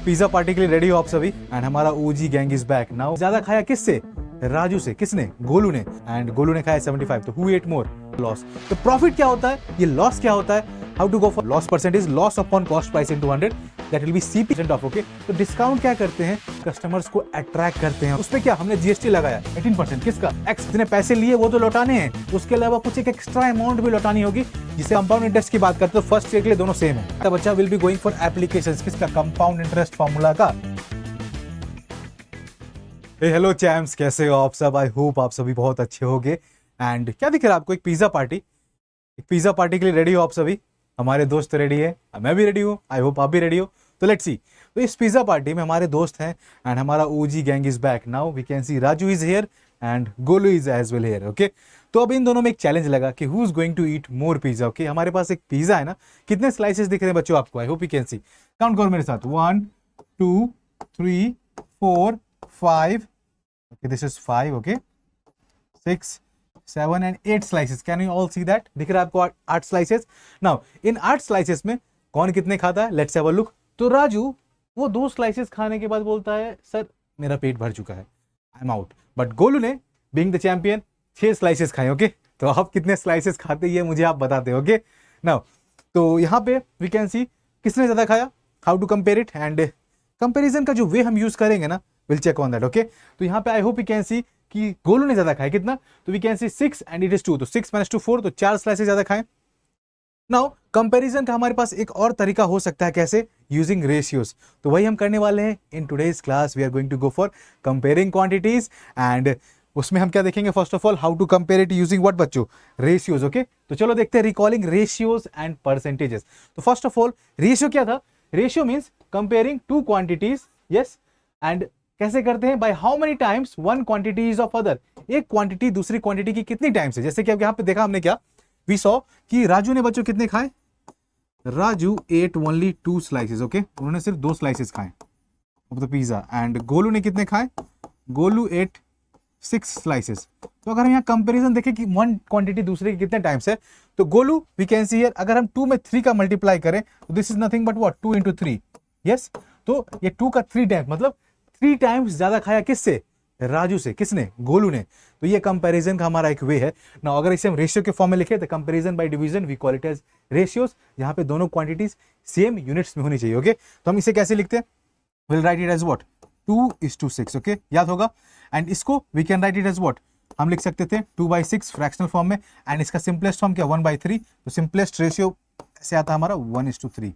Pizza party के लिए ready हो आप सभी एंड हमारा OG gang is back now. ज्यादा खाया किससे? राजू से। किसने? गोलू ने। एंड गोलू ने खाया 75, तो हु एट मोर? लॉस। तो प्रॉफिट क्या होता है, ये लॉस क्या होता है? How to go for loss percentage, loss upon cost price into 100, that will be CP% of. Okay, तो डिस्काउंट क्या करते हैं? कस्टमर्स को अट्रैक्ट करते हैं। उसपे क्या हमने GST लगाया 18%। किसका? एक्स। जितने पैसे लिए वो तो लौटाने हैं, उसके अलावा कुछ एक एक्स्ट्रा अमाउंट भी लौटानी होगी, जिसे कंपाउंड इंटरेस्ट की बात करते हैं। तो फर्स्ट ईयर के लिए दोनों सेम है। तो बच्चा will be going for applications किसका? कंपाउंड इंटरेस्ट फॉर्मूला का। हेलो चैम्स, कैसे हो आप सब? आई होप आप सभी बहुत अच्छे होंगे। एंड क्या दिख रहा है आपको? एक पिज्जा पार्टी। एक पिज्जा पार्टी के लिए रेडी हो आप सभी? हमारे दोस्त रेडी है, मैं भी रेडी हूँ, आई होप आप भी रेडी हो। तो लेट्स सी। तो इस पिज्जा पार्टी में हमारे दोस्त हैं एंड हमारा OG gang is back now. We can see Raju is here and Golu is as well here. Okay, तो अब इन दोनों में एक चैलेंज लगा कि who is going to eat more pizza. Okay, हमारे पास एक पिज्जा है ना, कितने स्लाइसेस दिख रहे हैं बच्चों आपको? आई hope you can C. Count करो मेरे साथ। 1 2 3 4 5। Okay, this is 5. Okay, 6 7 and 8 slices. Can you all see that? दिख रहा है आपको 8 slices? Now इन 8 slices में कौन कितने खाता है? Let's have a look. तो राजू वो 2 slices खाने के बाद बोलता है सर मेरा पेट भर चुका है, I am out. But Golu ने being the champion 6 slices खाए। ओके, तो आप कितने slices खाते ये मुझे आप बताते हो। ओके, नाउ तो यहाँ पे वी कैन सी किसने ज्यादा खाया, how to compare it, and comparison का जो वे हम यूज करेंगे ना, will check on that. Okay, तो यहाँ पे I hope you can see कि गोलू ने ज्यादा खाया कितना, तो we can see 6 and it is 2, तो 6 - 2 4, तो 4 स्लाइसेस ज्यादा खाए। नाउ कंपैरिजन का हमारे पास एक और तरीका हो सकता है, कैसे? Using ratios. तो वही हम करने वाले हैं in today's class. We are going to go for comparing quantities and उसमें हम क्या देखेंगे? First of all how to compare it using what बच्चों? रेशियोज। ओके, तो चलो देखते हैं रिकॉलिंग रेशियोज एंड परसेंटेजेस। तो फर्स्ट ऑफ ऑल रेशियो क्या था? Ratio means comparing two quantities. Yes, and कैसे करते हैं? By how many times one quantity is of other. एक क्वांटिटी दूसरी क्वांटिटी की कितनी टाइम्स है। जैसे कि अब यहाँ पे देखा हमने क्या, वी सॉ कि राजू ने बच्चों कितने खाए? Raju ate only 2 slices. Okay, उन्होंने सिर्फ 2 स्लाइसेस खाए of the pizza. And Golu ने कितने खाए? Golu ate 6 slices. तो अगर हम यहाँ कंपेरिजन देखें कि वन क्वांटिटी दूसरे की कितने टाइम्स है, तो Golu we can see here, अगर हम 2 में 3 का मल्टीप्लाई करें तो this is nothing but what? 2 × 3। Yes, तो ये 2 का 3 टाइम्स, मतलब 3 टाइम्स ज्यादा खाया किससे? राजू से। किसने? गोलू ने। तो ये कंपैरिजन का हमारा एक वे है ना। अगर इसे हम रेशियो के फॉर्म में लिखे तो comparison by division we call it as ratios, जहां पे दोनों क्वांटिटीज सेम यूनिट्स में होनी चाहिए। ओके, तो हम इसे कैसे लिखते हैं? Will write it as what? 2:6। Okay, याद होगा। एंड इसको we can write it as what? हम लिख सकते थे 2/6 फ्रैक्शनल फॉर्म में। एंड इसका सिंपलेस्ट फॉर्म क्या? 1/3। तो सिंपलेस्ट रेशियो ऐसे आता है हमारा 1:3।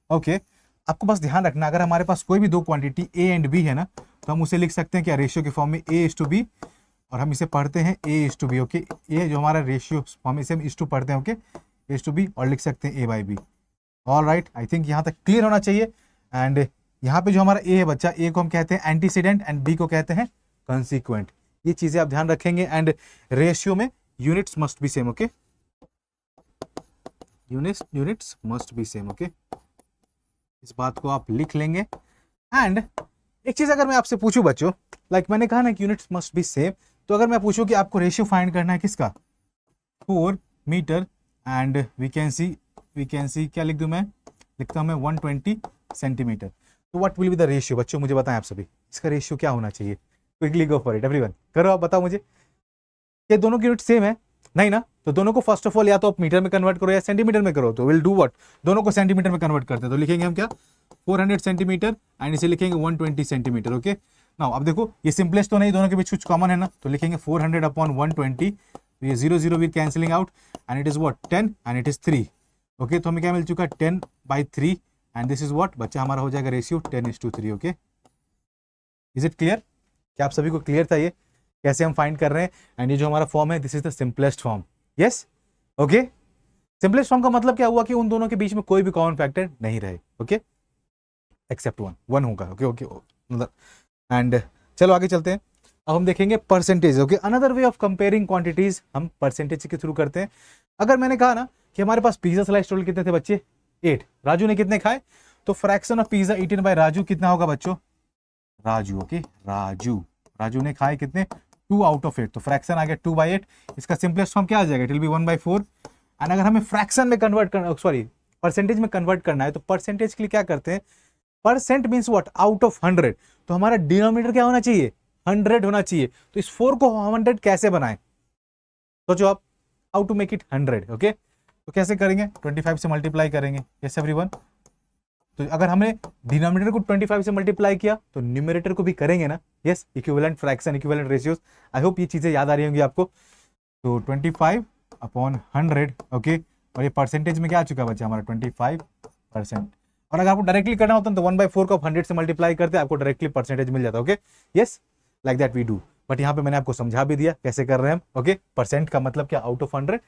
ओके, आपको बस ध्यान रखना, अगर हमारे पास कोई भी दो क्वांटिटी A एंड B है ना, तो हम उसे लिख सकते हैं क्या? रेशियो के फॉर्म में A:B, और हम इसे पढ़ते हैं A:B। ओके, ये जो हमारा रेशियो फॉर्म, इसे हम इस टू पढ़ते हैं। ओके, A:B, और लिख सकते हैं A/B। All right, I think यहाँ तक क्लियर होना चाहिए। एंड यहाँ पे जो हमारा A है बच्चा, A को हम कहते हैं एंटीसीडेंट एंड B को कहते हैं कंसिक्वेंट। ये चीजें आप ध्यान रखेंगे। एंड रेशियो में units must be same. Okay, units must be same. Okay, इस बात को आप लिख लेंगे। एंड एक चीज अगर मैं आपसे पूछूं बच्चों, लाइक मैंने कहा ना कि यूनिट्स मस्ट बी सेम, तो अगर मैं पूछूं कि आपको रेशियो फाइंड करना है किसका? 4 metre and we can see क्या लिख दूं मैं? लिखता हूं मैं 120 सेंटीमीटर। तो what will be the ratio बच्चों? मुझे बताएं आप सभी, इसका रेशियो क्या होना चाहिए? Quickly go for it everyone, करो आप, बताओ मुझे। ये दोनों की यूनिट सेम है? नहीं ना, तो दोनों को फर्स्ट ऑफ ऑल या तो आप मीटर में कन्वर्ट करो या सेंटीमीटर में करो। तो विल डू व्हाट? दोनों को सेंटीमीटर में कन्वर्ट करते हैं। तो लिखेंगे हम क्या? 400 सेंटीमीटर एंड इसे लिखेंगे 120 सेंटीमीटर। ओके, नाउ अब देखो ये सिंपलेस्ट तो नहीं, दोनों के बीच कुछ कॉमन है ना, तो लिखेंगे 400/120। तो ये 0 0 will cancelling out and it is what? 10 and it is 3। Okay, तो हमें क्या मिल चुका है? 10/3 एंड दिस इज व्हाट बच्चा? हमारा हो जाएगा ratio 10:3। Okay, is it clear? क्या आप सभी को क्लियर था ये कैसे हम फाइंड कर रहे हैं? एंड ये जो हमारा फॉर्म है, this is the simplest form. Yes, okay, simplest form का मतलब क्या हुआ कि उन दोनों के बीच में कोई भी कॉमन फैक्टर नहीं रहे। ओके, एक्सेप्ट वन होगा। ओके ओके, मतलब एंड चलो आगे चलते हैं। अब हम देखेंगे percentage. Okay, another way of comparing quantities हम परसेंटेज के थ्रू करते हैं। अगर मैंने कहा ना कि हमारे पास पिज्जा स्लाइस टोटल कितने थे बच्चे? 8। राजू ने कितने खाए? तो fraction of pizza eaten by Raju कितना होगा बच्चों? राजू। ओके, राजू ने खाए कितने? 2/8। तो फ्रैक्शन आ गया 2/8। इसका सिंपलेस्ट फॉर्म क्या आ जाएगा? It will B 1/4। एंड अगर हमें फ्रैक्शन में कन्वर्ट करना, सॉरी परसेंटेज में कन्वर्ट करना है, तो परसेंटेज के लिए क्या करते हैं? Percent means what, out of 100, तो हमारा डिनोमिनेटर क्या होना चाहिए, 100 होना चाहिए। तो इस 4 को 100 कैसे बनाएं, सोचो आप, how to make it 100। Okay, तो कैसे करेंगे, 25 से मल्टीप्लाई करेंगे। यस एवरीवन, तो अगर हमने डिनोमिनेटर को 25 से मल्टीप्लाई किया तो न्यूमरेटर को भी करेंगे ना। Yes, equivalent fraction, equivalent ratios. आई होप ये चीजें याद आ रही होंगी आपको। तो 25/100, ओके, और ये परसेंटेज में क्या आ चुका बच्चा हमारा 25%। और अगर आपको डायरेक्टली करना होता है तो 1/4 को 100 से मल्टीप्लाई करते आपको डायरेक्टली परसेंटेज मिल जाता। Okay, yes, like that we do. But यहाँ पे मैंने आपको समझा भी दिया कैसे कर रहे हैं हम। ओके, परसेंट का मतलब क्या, out of 100,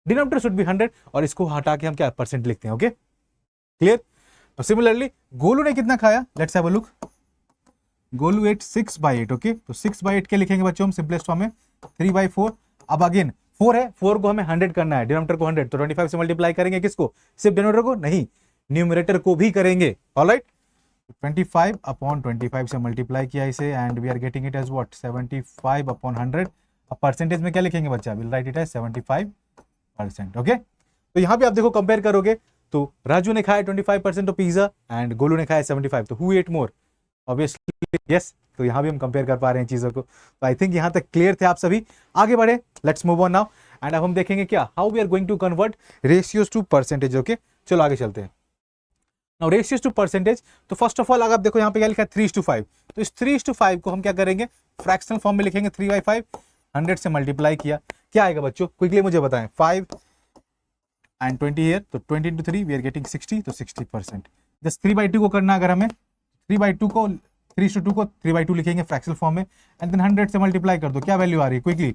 denominator should be 100, और इसको हटा के हम क्या परसेंट लिखते हैं। Okay, clear. तो सिमिलरली गोलू ने कितना खाया, let's have a look. Golu ate 6/8। Okay, तो 6/8 के लिखेंगे बच्चों हम सिंपलेस्ट फॉर्म में, 3/4। अब अगेन 4 है, 4 को हमें 100 करना है, डिनोमिनेटर को 100, तो 25 से मल्टीप्लाई करेंगे किसको, सिर्फ डिनोमिनेटर को नहीं, न्यूमरेटर को भी करेंगे। ऑलराइट, 25/25 से मल्टीप्लाई किया इसे, and we are getting it as what, 75/100। अब परसेंटेज में क्या लिखेंगे बच्चा, will write it as 75%। Okay, तो यहाँ पे आप देखो कंपेयर करोगे तो राजू ने खाया 25% ऑफ पिज्जा एंड गोलू ने खाया 75, तो who ate more, obviously yes. तो यहाँ भी हम कंपेयर कर पा रहे हैं चीजों को। तो आई थिंक यहाँ तक क्लियर थे आप सभी। आगे बढ़े, let's move on now, and अब हम देखेंगे क्या, how we are going to convert ratios to percentage. Okay, चलो आगे चलते हैं। नाउ रेशियोज टू परसेंटेज, तो फर्स्ट ऑफ ऑल अगर आप देखो यहाँ पे क्या लिखा है 3:5, तो इस 3:5 को हम क्या करेंगे, फ्रैक्शनल फॉर्म में लिखेंगे। 3/5 100 से मल्टीप्लाई किया, क्या आएगा बच्चों, क्विकली मुझे बताएं। 5 and 20 here, तो 20 into 3 we are getting 60, तो 60%। जस्ट 3/2 को करना, अगर हमें 3/2 को 3:2 को 3/2 लिखेंगे फ्रैक्शनल फॉर्म में, एंड देन 100 से मल्टीप्लाई कर दो, क्या वैल्यू आ रही है quickly,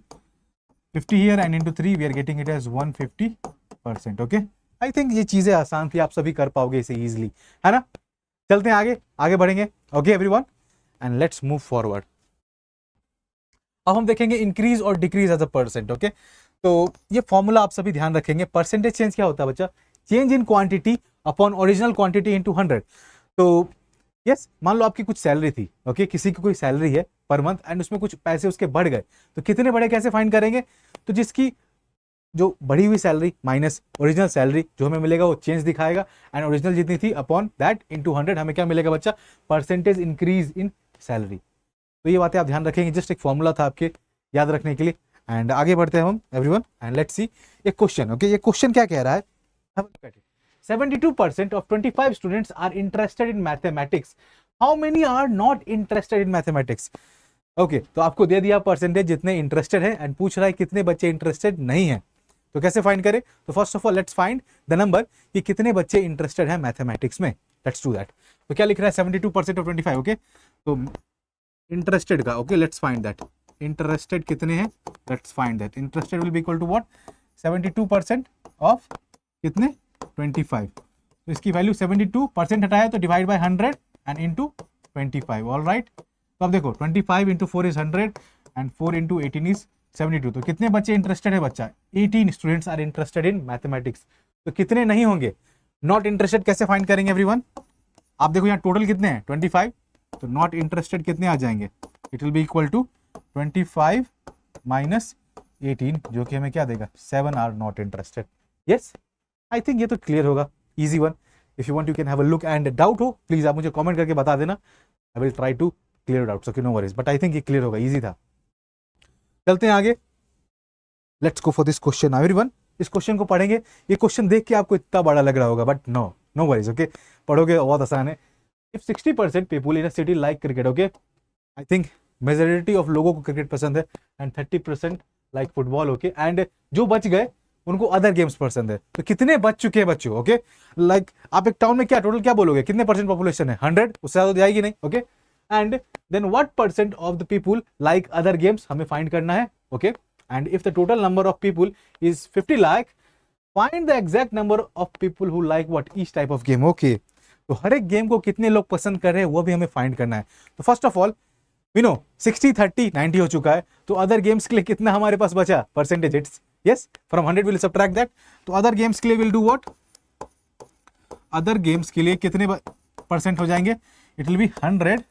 50 here and into 3 we are getting it as 150%। Okay, I think ये चीजें आसान थी, आप सभी कर पाओगे इसे इजीली, है ना। चलते हैं आगे, आगे बढ़ेंगे। Okay everyone, and let's move forward. अब हम देखेंगे इंक्रीज और decrease as a percent. Okay, तो ये फॉर्मूला आप सभी ध्यान रखेंगे। परसेंटेज चेंज क्या होता है बच्चा, change in quantity upon original quantity into 100। तो यस, मान लो आपकी कुछ सैलरी थी, ओके, किसी की कोई सैलरी है पर मंथ, एंड उसमें कुछ पैसे उसके बढ़ गए, तो कितने बढ़े कैसे फाइंड करेंगे, तो जिसकी जो बढ़ी हुई सैलरी माइनस ओरिजिनल सैलरी जो हमें मिलेगा वो चेंज दिखाएगा, एंड ओरिजिनल जितनी थी अपॉन दैट इनटू 100 हमें क्या मिलेगा बच्चा, परसेंटेज इंक्रीज इन सैलरी। तो ये बातें आप ध्यान रखेंगे, जस्ट एक फॉर्मूला था आपके याद रखने के लिए। एंड आगे बढ़ते हैं हम एवरीवन, एंड लेट्स सी एक क्वेश्चन। ओके, ये क्वेश्चन क्या कह रहा है, 72% of 25 students are interested in mathematics. How many are not interested in mathematics? Okay, तो आपको दे दिया परसेंटेज जितने इंटरेस्टेड है, एंड पूछ रहा है कितने बच्चे इंटरेस्टेड नहीं है। तो कैसे फाइंड करें, तो first of all let's find the number कि कितने बच्चे इंटरेस्टेड है मैथमेटिक्स में। Let's do that. तो क्या लिख रहा है, 72% ऑफ 25। ओके, तो इंटरेस्टेड का, okay, let's find that. Interested कितने हैं, let's find that. Interested will be equal to what, 72% of कितने, 25। तो इसकी वैल्यू 72% हटाया तो divide by 100 and into 25। Alright, तो अब देखो 25 into 4 is 100 and 4 into 18 is 72। तो कितने बच्चे इंटरेस्टेड है बच्चा, 18 students are interested in mathematics. तो कितने नहीं होंगे, नॉट इंटरेस्टेड कैसे फाइंड करेंगे एवरीवन, आप देखो यहाँ टोटल कितने हैं 25, तो नॉट इंटरेस्टेड कितने आ जाएंगे, it will be equal to 25 minus 18, जो कि हमें क्या देगा, 7 are not interested. Yes, I think ये तो क्लियर होगा, easy one. If you want you can have a look, and doubt हो प्लीज आप मुझे कमेंट करके बता देना, I will try to clear doubts. Okay, no worries, but I think ये क्लियर होगा, इजी था। चलते हैं आगे, let's go for this question everyone. इस क्वेश्चन को पढ़ेंगे, ये क्वेश्चन देख के आपको इतना बड़ा लग रहा होगा, बट नो वरीज। ओके, पढ़ोगे बहुत आसान है। If 60% people in a city like cricket, okay, I think majority of लोगों को क्रिकेट पसंद है, and 30% like football. Okay, and जो बच गए उनको अदर गेम्स पसंद है। तो कितने बच चुके हैं बच्चों, ओके, लाइक आप एक टाउन में क्या टोटल क्या बोलोगे, कितने परसेंट पॉपुलेशन है, 100, उससे ज्यादा तो जाएगी नहीं। Okay, and then what percent of the people like other games हमें फाइंड करना है। Okay, and if the total number of people is 50 lakh, find the exact number of people who like what each type of game. Okay, तो हर एक game को कितने लोग पसंद कर रहे हैं वो भी हमें फाइंड करना है। तो first of all we know 60 30 90 हो चुका है, तो अदर गेम्स के लिए कितना हमारे पास बचा percentage, it's yes from 100 will subtract that. तो अदर गेम्स के लिए will do what, other games के लिए कितने परसेंट हो जाएंगे, it will be 100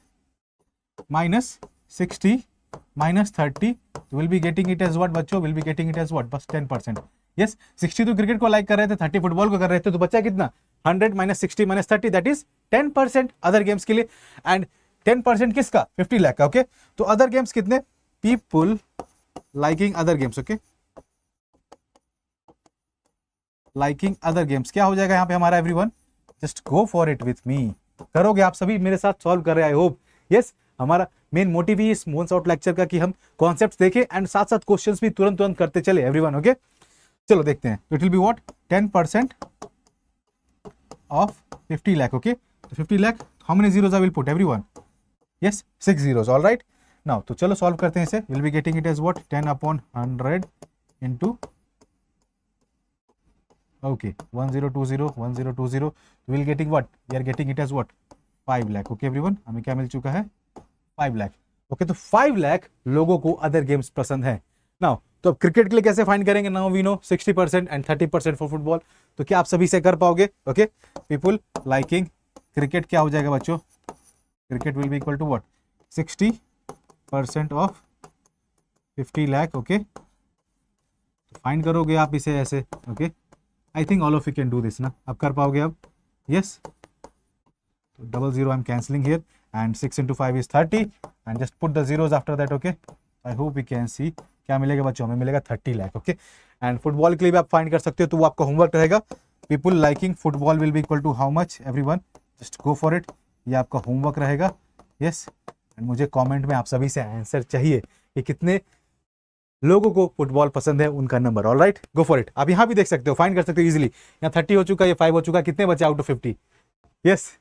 minus 60 minus 30, will be getting it as what बच्चों, will be getting it as what, बस 10%। यस, 60 तो क्रिकेट को लाइक कर रहे थे, 30 फुटबॉल को कर रहे थे, तो बच्चा कितना 100 minus 60 minus 30 that is 10% other games के लिए। एंड 10% किसका? 50 लाख का। ओके, तो अदर गेम्स कितने? People liking other games. Okay, liking other games क्या हो जाएगा यहाँ पे हमारा? Everyone just go for it with me. करोगे आप सभी मेरे साथ सॉल्व कर रहे हैं, आई होप। यस, हमारा मेन मोटिव ही इस मोन शॉर्ट लेक्चर का कि हम कॉन्सेप्ट्स देखें एंड साथ साथ क्वेश्चंस भी तुरंत तुरंत करते चले एवरीवन। ओके, चलो देखते हैं। It will be what? 10% of 50 lakh. Okay, तो 50 lakh how many zeros I will put everyone? Yes, 6 zeros. Alright, now तो चलो सॉल्व करते हैं इसे। Will be getting it as what? 10 upon 100 into okay 1020 we'll getting what? We are getting it as what? 5 lakh. Okay everyone, हमें क्या मिल चुका है? 5 lakh. Okay, तो 5 लाख लोगों को अदर गेम्स पसंद है। नाउ तो अब क्रिकेट के लिए कैसे फाइंड करेंगे? Now we know 60% and 30% for football. तो क्या आप सभी से कर पाओगे? ओके, पीपुल लाइकिंग क्रिकेट क्या हो जाएगा बच्चों? Cricket will be equal to what? 60% of 50 lakh. Okay, तो फाइंड करोगे आप इसे ऐसे। Okay, I think all of you can do this ना, आप कर पाओगे अब? यस, तो 00 I am cancelling here and 6 into 5 is 30 and just put the zeros after that. Okay, I hope you can see क्या मिलेगा बच्चों? हमें मिलेगा 30 लाख। ओके, एंड फुटबॉल के लिए भी आप फाइंड कर सकते हो, तो वो आपका होमवर्क रहेगा। People liking football will be equal to how much everyone? Just go for it, ये आपका होमवर्क रहेगा। यस, एंड मुझे कॉमेंट में आप सभी से आंसर चाहिए कि कितने लोगों को फुटबॉल पसंद है, उनका number. Alright, go for it. आप यहाँ भी देख सकते हो, फाइंड कर सकते हो इजीली। यहाँ 30 हो चुका है, ये 5 हो चुका है, कितने बचे आउट ऑफ 50? यस,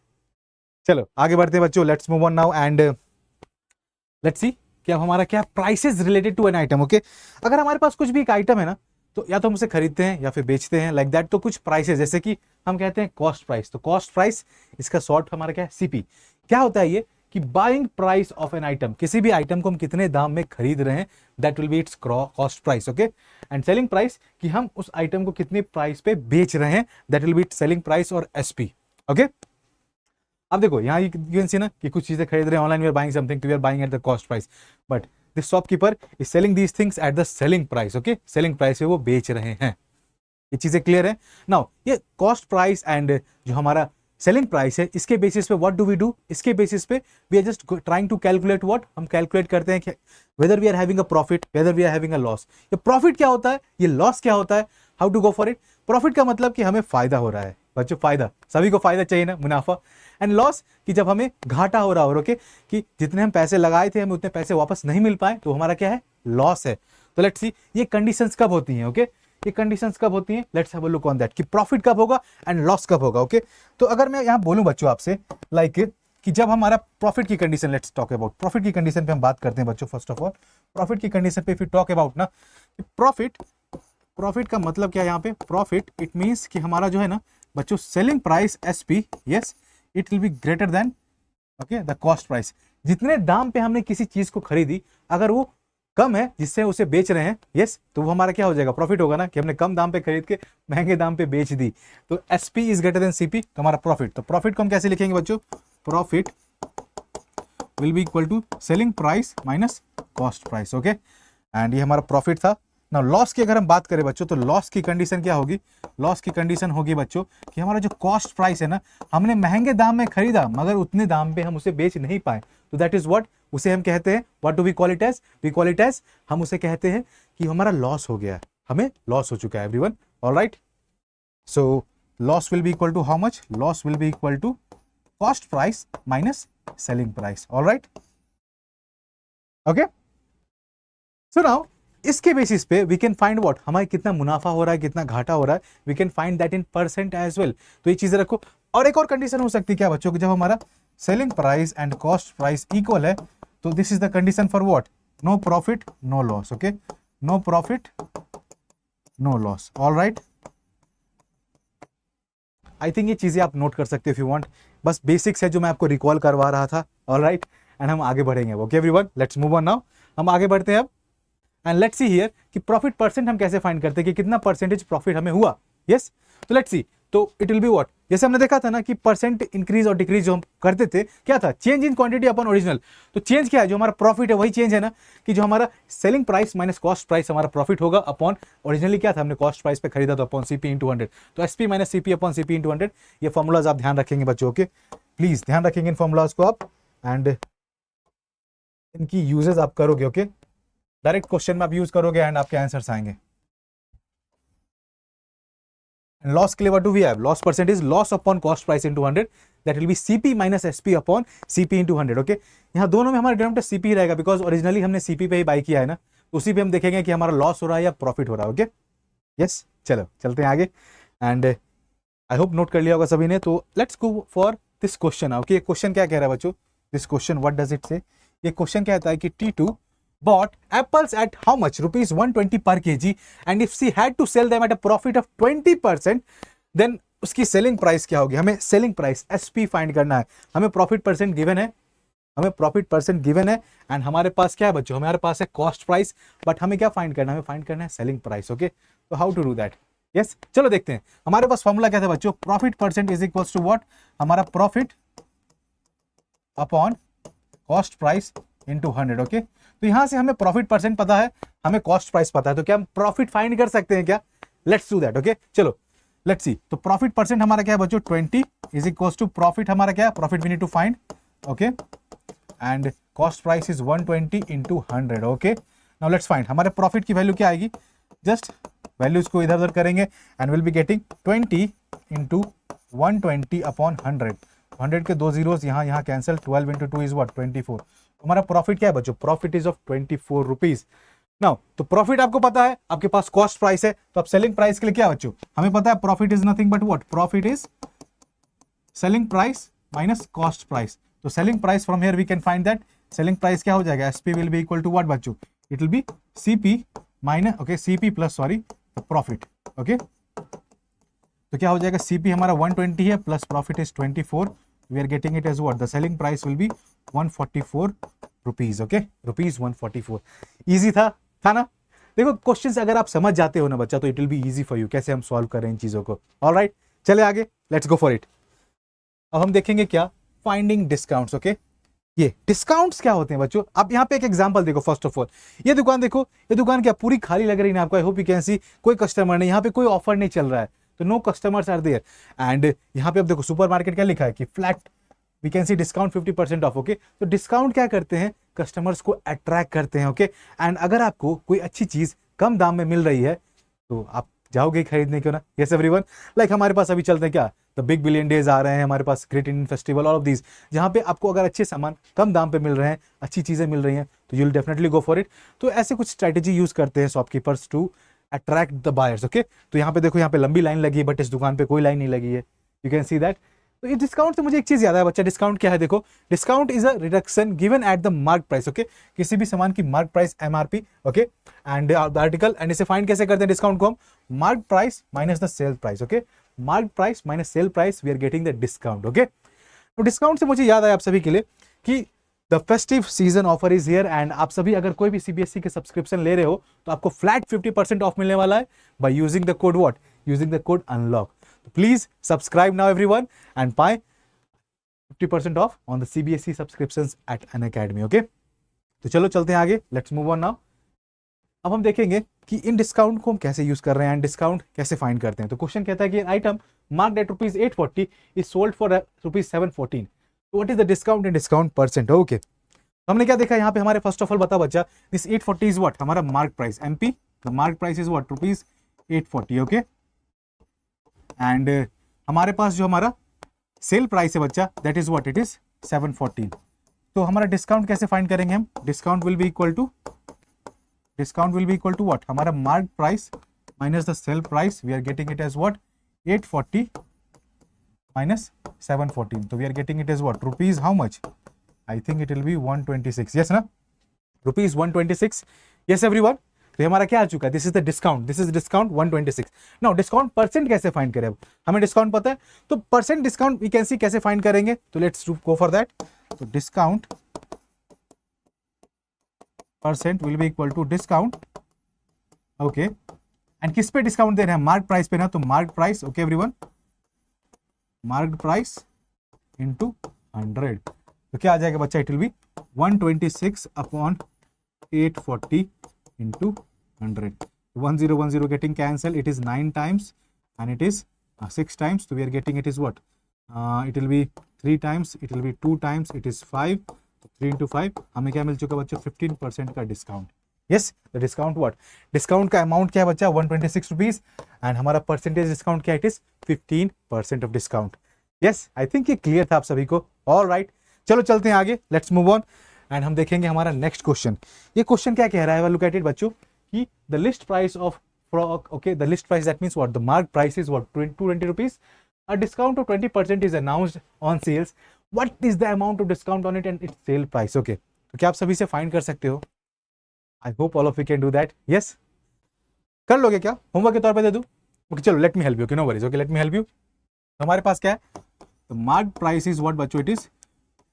चलो आगे बढ़ते हैं बच्चों। Let's move on now and let's see कि अब हमारा क्या prices related to an item. Okay, अगर हमारे पास कुछ भी एक आइटम है ना, तो या तो हम उसे खरीदते हैं या फिर बेचते हैं, लाइक दैट। तो कुछ प्राइसेस, जैसे कि हम कहते हैं कॉस्ट प्राइस, तो कॉस्ट प्राइस इसका शॉर्ट हमारा क्या है? सीपी। क्या होता है ये? कि buying price of an item, किसी भी आइटम को हम कितने दाम में खरीद रहे हैं, that will be it's cost price. Okay, and selling price, कि हम उस आइटम को कितने प्राइस पे बेच रहे हैं, that will be it's selling price और एसपी। ओके, अब देखो यहाँ यू कैन सी ना कि कुछ चीजें खरीद रहे हैं online, we are buying something, we are buying at the cost price, but this shopkeeper is selling these things at the selling price. Okay, selling price पे वो बेच रहे हैं। ये चीजें क्लियर है? नाउ ये कॉस्ट प्राइस एंड जो हमारा सेलिंग प्राइस है, इसके बेसिस पे व्हाट डू वी डू? इसके बेसिस पे we are just trying to calculate what? हम कैलकुलेट करते हैं कि whether we are having a profit, whether we are having a loss. ये प्रॉफिट क्या होता है, ये लॉस क्या होता है, how to go for it? Profit का मतलब कि हमें फायदा हो रहा है बच्चों, फायदा, सभी को फायदा चाहिए ना, मुनाफा। एंड लॉस कि जब हमें घाटा हो रहा हो, ओके, कि जितने हम पैसे लगाए थे हमें उतने पैसे वापस नहीं मिल पाए, तो हमारा क्या है? लॉस है। तो लेट्स सी ये कंडीशंस कब होती हैं? ओके, ये कंडीशंस कब होती हैं? Let's have a look on that कि प्रॉफिट कब होगा एंड लॉस कब होगा। ओके, तो अगर मैं यहाँ बोलूं बच्चों आपसे लाइक कि जब हमारा प्रॉफिट की condition, let's talk about profit की कंडीशन पे हम बात करते हैं बच्चों। फर्स्ट ऑफ ऑल प्रॉफिट की कंडीशन पे फिर टॉक अबाउट ना, प्रॉफिट का मतलब क्या है यहाँ पे? प्रॉफिट इट मींस कि हमारा जो है ना बच्चों selling price SP, yes, it will be greater than okay the cost price. जितने दाम पे हमने किसी चीज को खरीदी, अगर वो कम है जिससे उसे बेच रहे हैं, यस, तो वो हमारा क्या हो जाएगा? प्रॉफिट होगा ना, कि हमने कम दाम पे खरीद के महंगे दाम पे बेच दी। तो SP is greater than CP, तो हमारा प्रॉफिट। तो प्रॉफिट को हम कैसे लिखेंगे बच्चों? Profit will be equal to selling price minus cost price. Okay, and ये हमारा प्रॉफिट था। ना लॉस की अगर हम बात करें बच्चों, तो लॉस की कंडीशन क्या होगी? लॉस की कंडीशन होगी बच्चों कि हमारा जो कॉस्ट प्राइस है ना, हमने महंगे दाम में खरीदा मगर उतने दाम पे हम उसे बेच नहीं पाए, तो दैट इज व्हाट, उसे हम कहते हैं, what do we call it as? We call it as, हम उसे कहते हैं कि हमारा लॉस हो गया है, हमें लॉस हो चुका है everyone. Alright, so loss will be equal to how much? Loss will be equal to cost price minus selling price. Alright, okay, so now इसके बेसिस पे वी कैन फाइंड व्हाट, हमारे कितना मुनाफा हो रहा है, कितना घाटा हो रहा है, we can find that in percent as well. तो ये चीजें रखो। और एक और कंडीशन हो सकती है क्या बच्चों, कि जब हमारा selling price and cost price equal है, तो this is the condition for what? No profit no loss. Okay, no profit no loss. Alright, I think ये चीजें आप नोट कर सकते हो इफ यू वांट। बस बेसिक्स है जो मैं आपको रिकॉल करवा रहा था। ऑलराइट, एंड हम आगे बढ़ेंगे। Okay everyone, let's move on now. हम आगे बढ़ते हैं अब एंड लेट्स सी हियर कि प्रॉफिट परसेंट हम कैसे फाइंड करते हैं, कि कितना परसेंटेज प्रॉफिट हमें हुआ। यस, तो लेट्स सी तो इट विल बी व्हाट, जैसे हमने देखा था ना कि परसेंट इंक्रीज और डिक्रीज जो हम करते थे क्या था, change in quantity upon original. तो चेंज क्या है, जो हमारा प्रॉफिट है वही चेंज है ना, कि जो हमारा selling price minus cost price हमारा प्रॉफिट होगा अपॉन ओरिजिनली क्या था, हमने कॉस्ट प्राइस पे खरीदा तो अपॉन सीपी इंटू 100। तो SP minus CP upon CP into 100, ये फॉर्मुलाज आप ध्यान रखेंगे बच्चों, ओके प्लीज ध्यान रखेंगे इन फॉर्मुलाज को आप, एंड इनकी यूजेस आप करोगे, ओके डायरेक्ट क्वेश्चन में आप यूज करोगे एंड आपके आंसर्स आएंगे। लॉस के लिए what do we have, loss percentage loss upon cost price into 100, that will be CP minus SP upon CP into 100, okay. यहाँ दोनों में हमारा डिनोमिनेटर सीपी रहेगा, बिकॉज ओरिजिनली हमने सीपी पे ही बाई किया है ना, उसी पे हम देखेंगे कि हमारा लॉस हो रहा है या प्रॉफिट हो रहा है, ओके यस। चलो चलते हैं आगे, एंड आई होप नोट कर लिया होगा सभी ने। तो let's go for this question, okay. Question क्या कह रहा है बच्चों, this question what does it से, ये क्वेश्चन कहता है कि T2 bought apples at how much, rupees 120 per kg, and if she had to sell them at a profit of 20%, then उसकी सेलिंग प्राइस क्या होगी। हमें सेलिंग प्राइस SP फाइंड करना है, हमें प्रॉफिट परसेंट गिवन है, हमें प्रॉफिट परसेंट गिवन है, एंड हमारे पास क्या है बच्चों, हमारे पास है कॉस्ट प्राइस, बट हमें क्या फाइंड करना है, हमें फाइंड करना है सेलिंग प्राइस, ओके। तो how to do that, yes चलो देखते हैं। हमारे पास फॉर्मूला क्या था बच्चों, profit percent is equals to what, हमारा profit upon cost price into 100, okay. तो यहां से हमें प्रॉफिट परसेंट पता है, हमें कॉस्ट प्राइस पता है, तो क्या हम प्रॉफिट फाइंड कर सकते हैं क्या, लेट्स डू दैट, ओके चलो लेट्स सी। तो प्रॉफिट परसेंट हमारा क्या है बच्चों, 20 इज इक्वल्स टू प्रॉफिट हमारा क्या है, profit we need to find, okay, and cost price is 120 into 100, okay. Now let's find हमारे प्रॉफिट की वैल्यू क्या आएगी, जस्ट वैल्यूज को इधर उधर करेंगे and will be getting 20 into 120 upon 100, 100 के दो जीरोस यहाँ यहाँ कैंसिल, 12 इंटू 2 इज व्हाट 24। हमारा प्रॉफिट क्या है बच्चों, profit is of 24 rupees. Now तो प्रॉफिट आपको पता है, आपके पास कॉस्ट प्राइस है, तो अब सेलिंग प्राइस के लिए क्या बच्चों, हमें पता है profit is nothing but what, profit is selling price minus cost price. तो selling price from here we can find that, selling price क्या हो जाएगा, SP will be equal to what बच्चों, it will be CP minus, okay CP plus sorry profit, okay. तो क्या हो जाएगा, CP हमारा 120 है plus profit is 24, we are getting it as what, the selling price will B 144 rupees, okay rupees 144। Easy था ना। देखो क्वेश्चंस अगर आप समझ जाते हो ना बच्चा, तो it will be easy for you, कैसे हम सॉल्व कर रहे हैं इन चीजों को। ऑलराइट चले आगे, लेट्स गो फॉर इट। अब हम देखेंगे क्या, फाइंडिंग डिस्काउंट्स, ओके। ये डिस्काउंट्स क्या होते हैं बच्चों, आप यहाँ पे एक एग्जांपल देखो। फर्स्ट ऑफ ऑल ये दुकान देखो, ये दुकान क्या पूरी खाली लग रही है आपको, आई होप यू कैन सी, कोई कस्टमर नहीं, यहाँ पे कोई ऑफर नहीं चल रहा है, तो no customers are there. And यहाँ पे अब देखो सुपरमार्केट क्या लिखा है कि flat we can see discount 50% off, okay. तो डिस्काउंट क्या करते हैं, कस्टमर्स को अट्रैक्ट करते हैं, ओके। एंड अगर आपको कोई अच्छी चीज कम दाम में मिल रही है तो आप जाओगे खरीदने, क्यों ना। यस एवरीवन, लाइक हमारे पास अभी चलते हैं क्या, द बिग बिलियन डेज आ रहे हैं हमारे पास, great Indian festival, all of these, जहाँ पे आपको अगर अच्छे सामान कम दाम पे मिल रहे हैं, अच्छी चीजें मिल रही हैं, तो you will definitely go for it. तो ऐसे कुछ स्ट्रैटेजी यूज करते हैं shopkeepers to attract the buyers, okay. तो यहाँ पे देखो, यहाँ पे लंबी लाइन लगी है, बट इस दुकान पे कोई लाइन नहीं लगी है, यू कैन सी दैट। तो ये डिस्काउंट से मुझे एक चीज याद है बच्चा, डिस्काउंट क्या है, देखो discount is a reduction given at the mark price, okay. किसी भी सामान की mark price MRP, okay, and the article, and इसे फाइंड कैसे करते हैं डिस्काउंट को हम, mark price minus the sale price, okay, mark price minus sale price, we are getting the discount, okay. तो डिस्काउंट से मुझे याद आया आप सभी के लिए कि the festive season offer is here, and आप सभी अगर कोई भी CBSE के सब्सक्रिप्शन ले रहे हो तो आपको फ्लैट 50% ऑफ मिलने वाला है by using the code what, using the code unlock. Please subscribe now everyone and buy 50% off on the CBSE subscriptions at Unacademy, okay. तो चलो चलते हैं आगे, लेट्स मूव ऑन नाउ। अब हम देखेंगे कि इन डिस्काउंट को हम कैसे यूज कर रहे हैं एंड डिस्काउंट कैसे फाइंड करते हैं। तो क्वेश्चन कहता है कि item marked at rupees 840 is sold for rupees 714, what is the discount in discount percent, okay. तो हमने क्या देखा यहाँ पे, हमारे फर्स्ट ऑफ ऑल बता बच्चा, दिस 840 इज व्हाट, हमारा mark price MP, the mark price is what rupees 840, okay. And हमारे पास जो हमारा सेल प्राइस है बच्चा, that is what, it is 714। तो हमारा डिस्काउंट कैसे फाइंड करेंगे हम, discount will be equal to what, हमारा mark price minus the sale price, we are getting it as what 840 minus 714, तो we are getting it as what rupees how much, I think it will be 126, yes ना, rupees 126, yes everyone. तो हमारा क्या आ चुका है, this is the discount, this is discount 126। Now discount percent कैसे find करें, हमें डिस्काउंट पता है, तो percent discount we can see कैसे फाइंड करेंगे, तो लेट्स गो फॉर दैट। तो discount percent will be equal to discount, okay, and किस पे डिस्काउंट दे रहे हैं, मार्क प्राइस पे ना, तो mark price, okay everyone, marked price into 100, तो क्या आ जाएगा बच्चा, it will be 126 upon 840 into 100. 1010 getting cancelled, it is 9 times and it is 6 times, so we are getting it is what, it will be 3 times, it will be 2 times, it is 5, 3 into 5 हमें क्या मिल चुका बच्चों, 15% का discount. Yes, the discount what, discount का amount क्या है बच्चा, 126 rupees, and हमारा परसेंटेज डिस्काउंट क्या, it is 15% of discount. Yes, I think ये क्लियर था आप सभी को. ऑल राइट, चलो चलते हैं आगे, लेट्स मूव ऑन एंड हम देखेंगे हमारा नेक्स्ट क्वेश्चन. ये क्वेश्चन क्या कह रहा है, लुक एट इट बच्चों, कि the list price of frock, okay, the list price that means what, the mark price is what, 220 rupees, a discount of 20% is announced on sales, what is the amount of discount on it and its sale price. okay, तो क्या आप सभी से find कर सकते हो? आई hope all of you can do that. Yes, कर लोगे क्या, होमवर्क के तौर पे दे दूं? ओके, चलो let me help you, no worries. Okay, let me help you. हमारे पास क्या है, तो मार्क प्राइस इज व्हाट बच्चों, इट इज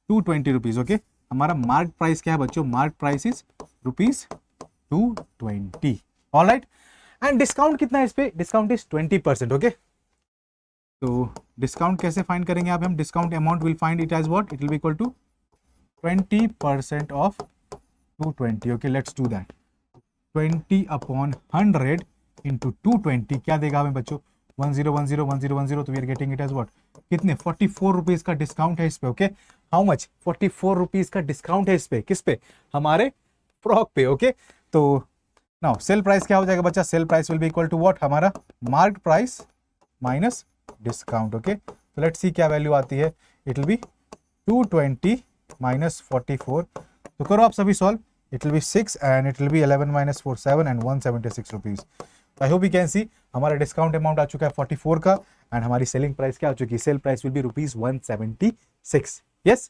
220 रुपीज. ओके, हमारा मार्क प्राइस क्या है बच्चों, mark price is rupees 220. Alright, and discount कितना है इस पे, डिस्काउंट इज 20%. ओके, तो डिस्काउंट कैसे फाइंड करेंगे आप, हम discount amount will find it as what, it will be equal to 20% off 220. Okay, let's do that. 20 upon 100 into 220 क्या देगा हमें बच्चों, 10101010, तो we are getting it as what, कितने, 44 रुपीज का डिस्काउंट है इस पे. ओके, हाउ मच, 44 रुपीज का डिस्काउंट है इस पे, किस पे, हमारे फ्रॉक पे. ओके, तो नाउ सेल प्राइस क्या हो जाएगा बच्चा, sale price will be equal to what, हमारा mark price minus discount. Okay, तो लेट्स सी क्या वैल्यू आती है, इट विल बी 220 माइनस 44, तो करो आप सभी solve, it will B 6 and it will B 11 minus 4 7 and 176 rupees. I hope you can सी हमारा डिस्काउंट अमाउंट आ चुका है 44 का, एंड हमारी सेलिंग प्राइस क्या आ चुकी है, sale price will be rupees 176. Yes,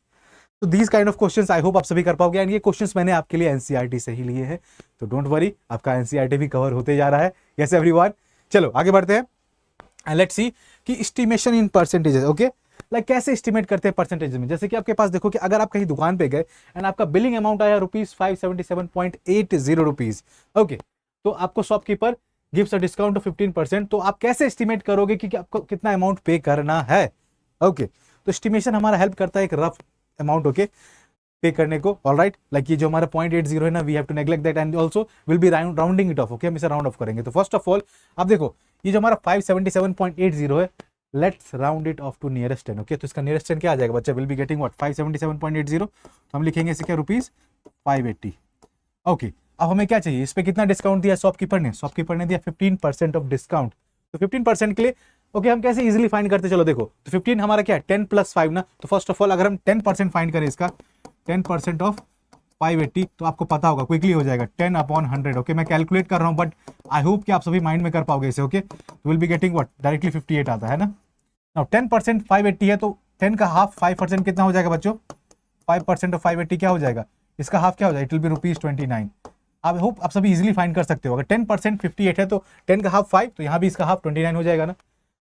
तो these kind of questions I hope आप सभी कर पाओगे, एंड ये क्वेश्चंस मैंने आपके लिए एनसीईआरटी से ही लिए हैं, तो डोंट वरी, आपका एनसीईआरटी भी कवर होते जा रहा है. यस एवरीवन, चलो आगे बढ़ते हैं एंड लेट्स सी कि एस्टिमेशन इन परसेंटेजेस. ओके, लाइक कैसे एस्टिमेट करते हैं परसेंटेज में, जैसे कि आपके पास देखो कि अगर आप कहीं दुकान पे गए एंड आपका बिलिंग अमाउंट आया रुपीज 577.80 रुपीज. ओके, तो आपको shopkeeper gives a discount of 15%, तो आप कैसे एस्टिमेट करोगे कि आपको कितना अमाउंट पे करना है. ओके, तो एस्टिमेशन हमारा हेल्प करता है एक रफ अमाउंट ओके पे करने को. ऑलराइट, लाइक ये जो हमारा 0.80 है ना, we have to neglect that and also will be rounding it off. Okay, हम इसे राउंड ऑफ करेंगे. तो फर्स्ट ऑफ ऑल आप देखो, ये जो हमारा 577.80 है, let's round it off to nearest 10. Okay, तो इसका नियरेस्ट 10 क्या आ जाएगा बच्चा, विल बी गेटिंग व्हाट, 577.80, तो हम लिखेंगे इसे क्या, रुपीज 580. ओके, अब हमें क्या चाहिए, इस पे कितना डिस्काउंट दिया शॉपकीपर ने, शॉपकीपर ने दिया 15% ऑफ डिस्काउंट. तो 15% के लिए ओके हम कैसे इजीली फाइंड करते, चलो देखो, तो 15 हमारा क्या है, 10 प्लस 5 ना, तो फर्स्ट ऑफ ऑल अगर हम 10% फाइंड करें इसका, 10% ऑफ 580, तो आपको पता होगा, क्विकली हो जाएगा 10 अपॉन 100. ओके, मैं कैलकुलेट कर रहा हूँ बट आई होप कि आप सभी माइंड में कर पाओगे इसे. ओके, तो will be getting what, directly 58 आता है ना. नाउ 10% 580 है, तो 10 का हाफ 5% कितना हो जाएगा बच्चों, 5% ऑफ 580 क्या हो जाएगा, इसका हाफ क्या हो जाएगा, it will be rupees 29. I hope आप सभी इजीली फाइंड कर सकते हो. अगर 10% 58 है तो 10 का हाफ 5, तो यहाँ भी इसका हाफ 29 हो जाएगा ना.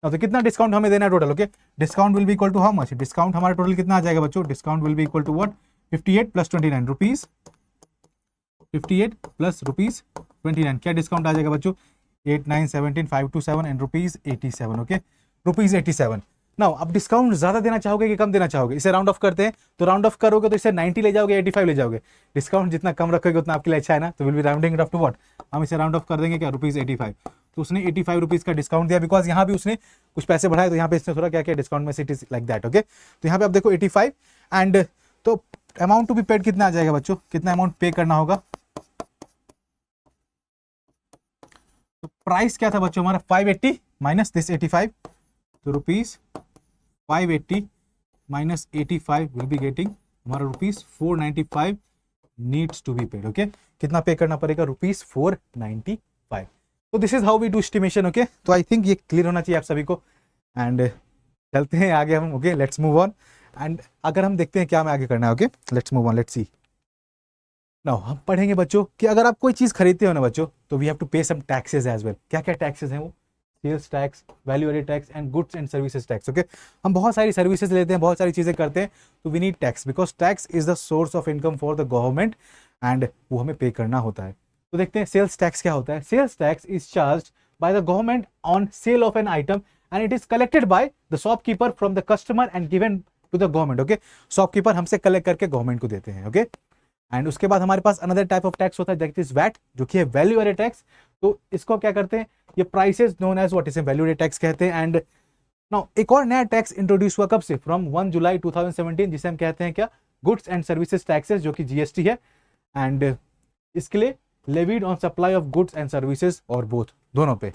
तो कितना डिस्काउंट हमें देना है total. Okay, discount will be equal to how much, discount हमारा टोटल कितना आ जाएगा बच्चों, discount will be equal to what, 58 plus 29 rupees, 58 plus rupees 29, क्या डिस्काउंट आ जाएगा बच्चों, 8 9 17 527 and rupees 87. Okay, rupees 87. Now अब डिस्काउंट ज्यादा देना चाहोगे कि कम देना चाहोगे, इसे राउंड ऑफ करते हैं, तो राउंड ऑफ करोगे तो इसे 90 ले जाओगे, 85 ले जाओगे, डिस्काउंट जितना कम रखोगे उतना आपके लिए अच्छा है ना, तो will be rounding it up to what, हम इसे राउंड ऑफ कर देंगे क्या, रुपीज 85. तो उसने 85 रुपीज का डिस्काउंट दिया, बिकॉज यहाँ भी उसने कुछ पैसे बढ़ाए, तो यहाँ पे इसने थोड़ा क्या किया डिस्काउंट में, it is like that. Okay, तो यहाँ पे आप देखो 85 एंड तो अमाउंट टू बी पेड कितना आ जाएगा बच्चों, कितना अमाउंट पे करना होगा, तो प्राइस क्या था बच्चों हमारा 580 माइनस दिस 85, तो rupees 580 minus 85 will be getting हमारा rupees 495 needs to be paid. Okay, कितना पे करना पड़ेगा, रुपीज 495. तो this is how we do estimation. Okay, तो आई थिंक ये क्लियर होना चाहिए आप सभी को, एंड चलते हैं आगे हम. Okay, let's move on, and अगर हम देखते हैं क्या हमें आगे करना है. Okay, let's move on, let's see. Now हम पढ़ेंगे बच्चों कि अगर आप कोई चीज़ खरीदते हो ना बच्चों, तो वी हैव टू पे सम टैक्सेस एज वेल. क्या क्या टैक्सेस हैं वो, sales tax, value added tax and goods and services tax. Okay, हम बहुत सारी सर्विसेज लेते हैं, बहुत सारी चीज़ें करते हैं, तो we need tax, because tax is the source of income for the government, and वो हमें पे करना होता है. तो देखते हैं सेल्स टैक्स क्या होता है. Sales tax is charge by the government on sale of an item and it is collected by the shopkeeper from the customer and given to the government. Okay, shopkeeper हमसे collect करके government को देते हैं। Okay, and उसके बाद हमारे पास another type of tax होता है दैट इज वैट, जो कि है वैल्यू एडेड टैक्स। तो इसको क्या करते हैं, ये प्राइसेस नोन एज व्हाट, इसे वैल्यू एडेड टैक्स कहते हैं। एंड नाउ एक और नया टैक्स इंट्रोड्यूस हुआ कब से, फ्रॉम 1 जुलाई 2017, जिसे हम कहते हैं क्या, गुड्स एंड सर्विसेज टैक्सेस, जो कि जीएसटी है। एंड इसके लिए levied on supply of goods and services और बोथ, दोनों पे।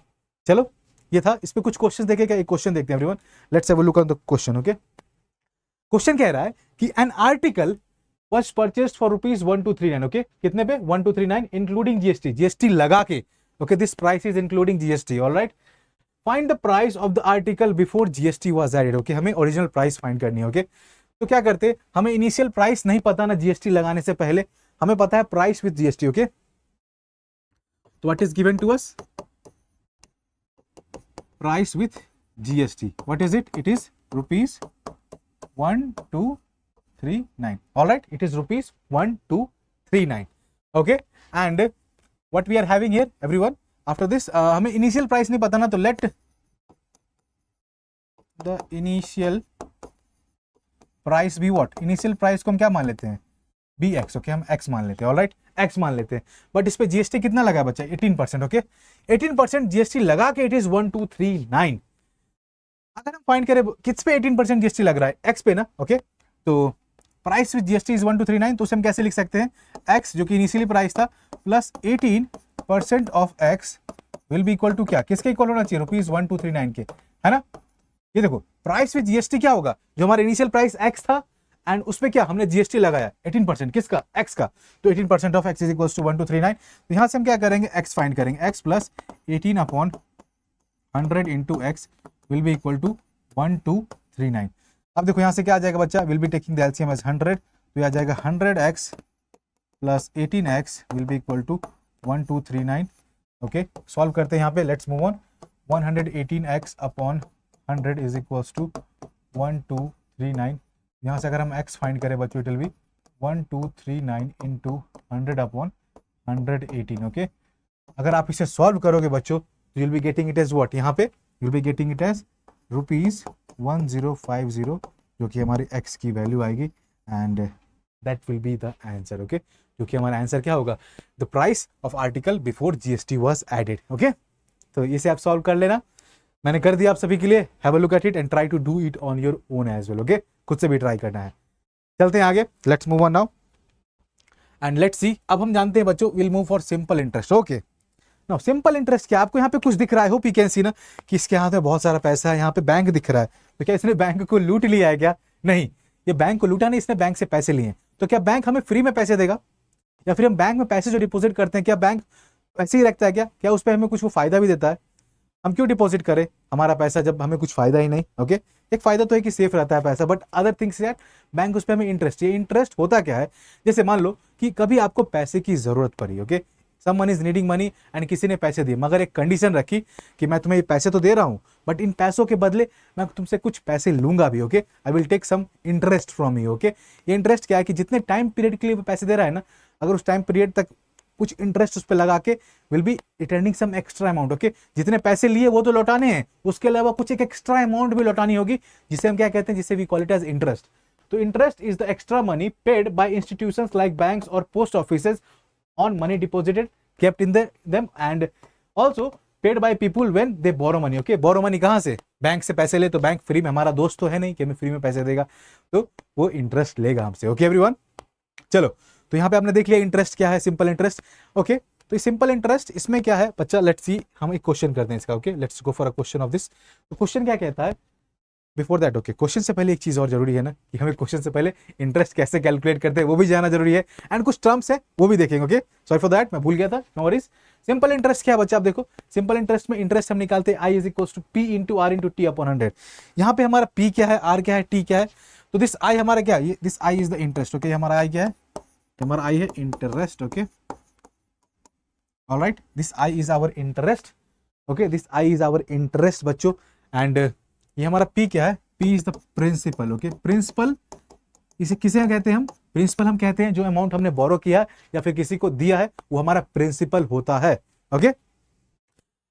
चलो ये था, इस पे कुछ क्वेश्चन देखे क्या, एक क्वेश्चन देखते हैं everyone, let's have a look on the question. Okay, question कह रहा है कि an article was purchased for rupees 1239। Okay, कितने पे, 1239 इंक्लूडिंग जीएसटी, जीएसटी लगा के। Okay, this price is including GST. Alright, find the price of the article before GST was added. Okay, हमें original price find करनी है। Okay, तो क्या करते, हमें इनिशियल प्राइस नहीं पता ना जीएसटी लगाने से पहले, हमें पता है प्राइस विद जीएसटी। ओके, तो what is given to us, price with GST, what is it, it is rupees 1239। all right, it is rupees 1239। okay, and what we are having here everyone, after this हमें initial price नहीं पता ना, तो let the initial price be what, initial price को हम क्या मान लेते हैं, bx। ओके, हम x मान लेते हैं। all right, x मान लेते हैं, बट इस पे जीएसटी कितना लगा बच्चा, 18%। ओके, 18% जीएसटी लगा के इट इज 1239। अगर हम फाइंड करें किस पे 18% जीएसटी लग रहा है, x पे ना। ओके, तो प्राइस विद जीएसटी इज 1239, तो उसे हम कैसे लिख सकते हैं, x जो कि इनिशियली प्राइस था plus 18% of x will be equal to क्या, किसके इक्वल होना चाहिए, रुपीज 1239 के, है ना। ये देखो प्राइस विद जीएसटी क्या होगा, जो हमारा इनिशियल प्राइस x था एंड उसपे क्या हमने जीएसटी लगाया 18%, किसका, x का, तो 18% of x is equal to 1239। तो यहां से हम क्या करेंगे, x फाइंड करेंगे, x plus 18 upon 100 into x will be equal to 1239। अब देखो यहां से क्या आ जाएगा बच्चा, will be taking the LCM as 100, तो आ जाएगा 100x plus 18x will be equal to 1239। Okay, solve करते हैं यहाँ पे, let's move on. 118x upon 100 is equals to 1239। यहाँ से अगर हम x फाइंड करें बच्चों, it will be 1239 into 100 upon 118। Okay, अगर आप इसे सॉल्व करोगे बच्चों, you will be getting it as what, यहाँ पे you will be getting it as rupees 1050, जो कि हमारी x की वैल्यू आएगी, and that will be the answer. Okay, जो कि हमारा आंसर क्या होगा, the price of article before GST was added. Okay, तो इसे आप सॉल्व कर लेना, मैंने कर दिया आप सभी के लिए। Have a look at it and try to do it on your own as well. Okay, खुद से भी ट्राई करना है। चलते हैं आगे, let's move on now and let's see. अब हम जानते हैं बच्चों, will move for simple interest. Okay, now simple interest क्या, आपको यहाँ पे कुछ दिख रहा है, होप यू कैन सी ना, कि इसके हाथ में बहुत सारा पैसा है, यहाँ पे बैंक दिख रहा है, तो क्या इसने बैंक को लूट लिया है क्या, नहीं, ये बैंक को लूटा नहीं, इसने बैंक से पैसे लिए। तो क्या बैंक हमें फ्री में पैसे देगा, या फिर हम बैंक में पैसे जो डिपॉजिट करते हैं, क्या बैंक ऐसे ही रखता है क्या, क्या उस पर हमें कुछ वो फायदा भी देता है, हम क्यों डिपॉजिट करें हमारा पैसा जब हमें कुछ फायदा ही नहीं। ओके, एक फायदा तो है कि सेफ रहता है पैसा, but other things that bank उस पर हमें इंटरेस्ट, ये इंटरेस्ट होता क्या है, जैसे मान लो कि कभी आपको पैसे की जरूरत पड़ी। Okay, someone is needing money and किसी ने पैसे दिए, मगर एक कंडीशन रखी कि मैं तुम्हें ये पैसे तो दे रहा हूं, बट इन पैसों के बदले मैं तुमसे कुछ पैसे लूंगा भी। Okay, I will take some interest from you. Okay, ये इंटरेस्ट क्या है कि जितने टाइम पीरियड के लिए वो पैसे दे रहा है ना, अगर उस टाइम पीरियड तक कुछ इंटरेस्ट उस पर लगा के will be returning some extra amount. Okay, जितने पैसे लिए वो तो लौटाने हैं, उसके अलावा कुछ एक एक्स्ट्रा अमाउंट भी लौटानी होगी, जिसे हम क्या कहते हैं, जिसे we call it as interest. तो interest is the extra money paid by institutions like banks और post offices on money deposited kept in them and also paid by people when they borrow money। okay, borrow money कहां से, bank से पैसे ले, तो bank free में, हमारा दोस्त तो है नहीं कि हमें फ्री में पैसे देगा, तो वो इंटरेस्ट लेगा हमसे। ओके एवरीवन, चलो, तो यहाँ पे आपने देख लिया इंटरेस्ट क्या है, सिंपल इंटरेस्ट। ओके, तो ये सिंपल इंटरेस्ट, इसमें क्या है बच्चा, लेट्स सी, हम एक क्वेश्चन करते हैं इसका। Okay, let's go for a question of this. तो क्वेश्चन क्या कहता है, बिफोर दैट, ओके, क्वेश्चन से पहले एक चीज और जरूरी है ना, कि हमें क्वेश्चन से पहले इंटरेस्ट कैसे कैलकुलेट करते हैं वो भी जानना जरूरी है, एंड कुछ टर्म्स है वो भी देखेंगे। ओके, सॉरी फॉर दैट, मैं भूल गया था, नो वरीज। सिंपल इंटरेस्ट क्या है बच्चा, आप देखो, सिंपल इंटरेस्ट में इंटरेस्ट हम निकालते हैं, I is equal to P into R into T upon 100। यहाँ पे हमारा पी क्या है, आर क्या है, टी क्या है, तो दिस आई हमारा क्या है, this I is the interest. Okay, हमारा आई क्या है, हमारा आई है interest. Okay, alright, this I is our interest. Okay, this I is our interest बच्चों, एंड ये हमारा पी क्या है, P is the principal. Okay, principal इसे किसे कहते हैं हम, प्रिंसिपल हम कहते हैं जो अमाउंट हमने बोरो किया या फिर किसी को दिया है, वो हमारा प्रिंसिपल होता है। Okay,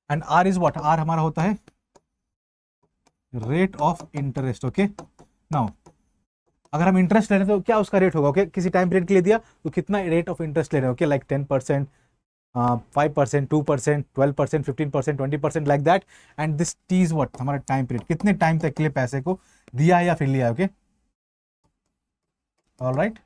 and R is what, R हमारा होता है rate of interest. Okay, now अगर हम इंटरेस्ट ले रहे हैं तो क्या उसका रेट होगा? ओके, किसी टाइम पीरियड के लिए दिया तो कितना रेट ऑफ इंटरेस्ट ले रहे हैं? Okay, like 10%, 5%, 2%, 12%, 15%, 20%, like that. And this T is what, हमारा टाइम पीरियड, कितने टाइम तक के लिए पैसे को दिया है या फिर लिया है। ओके, ऑलराइट,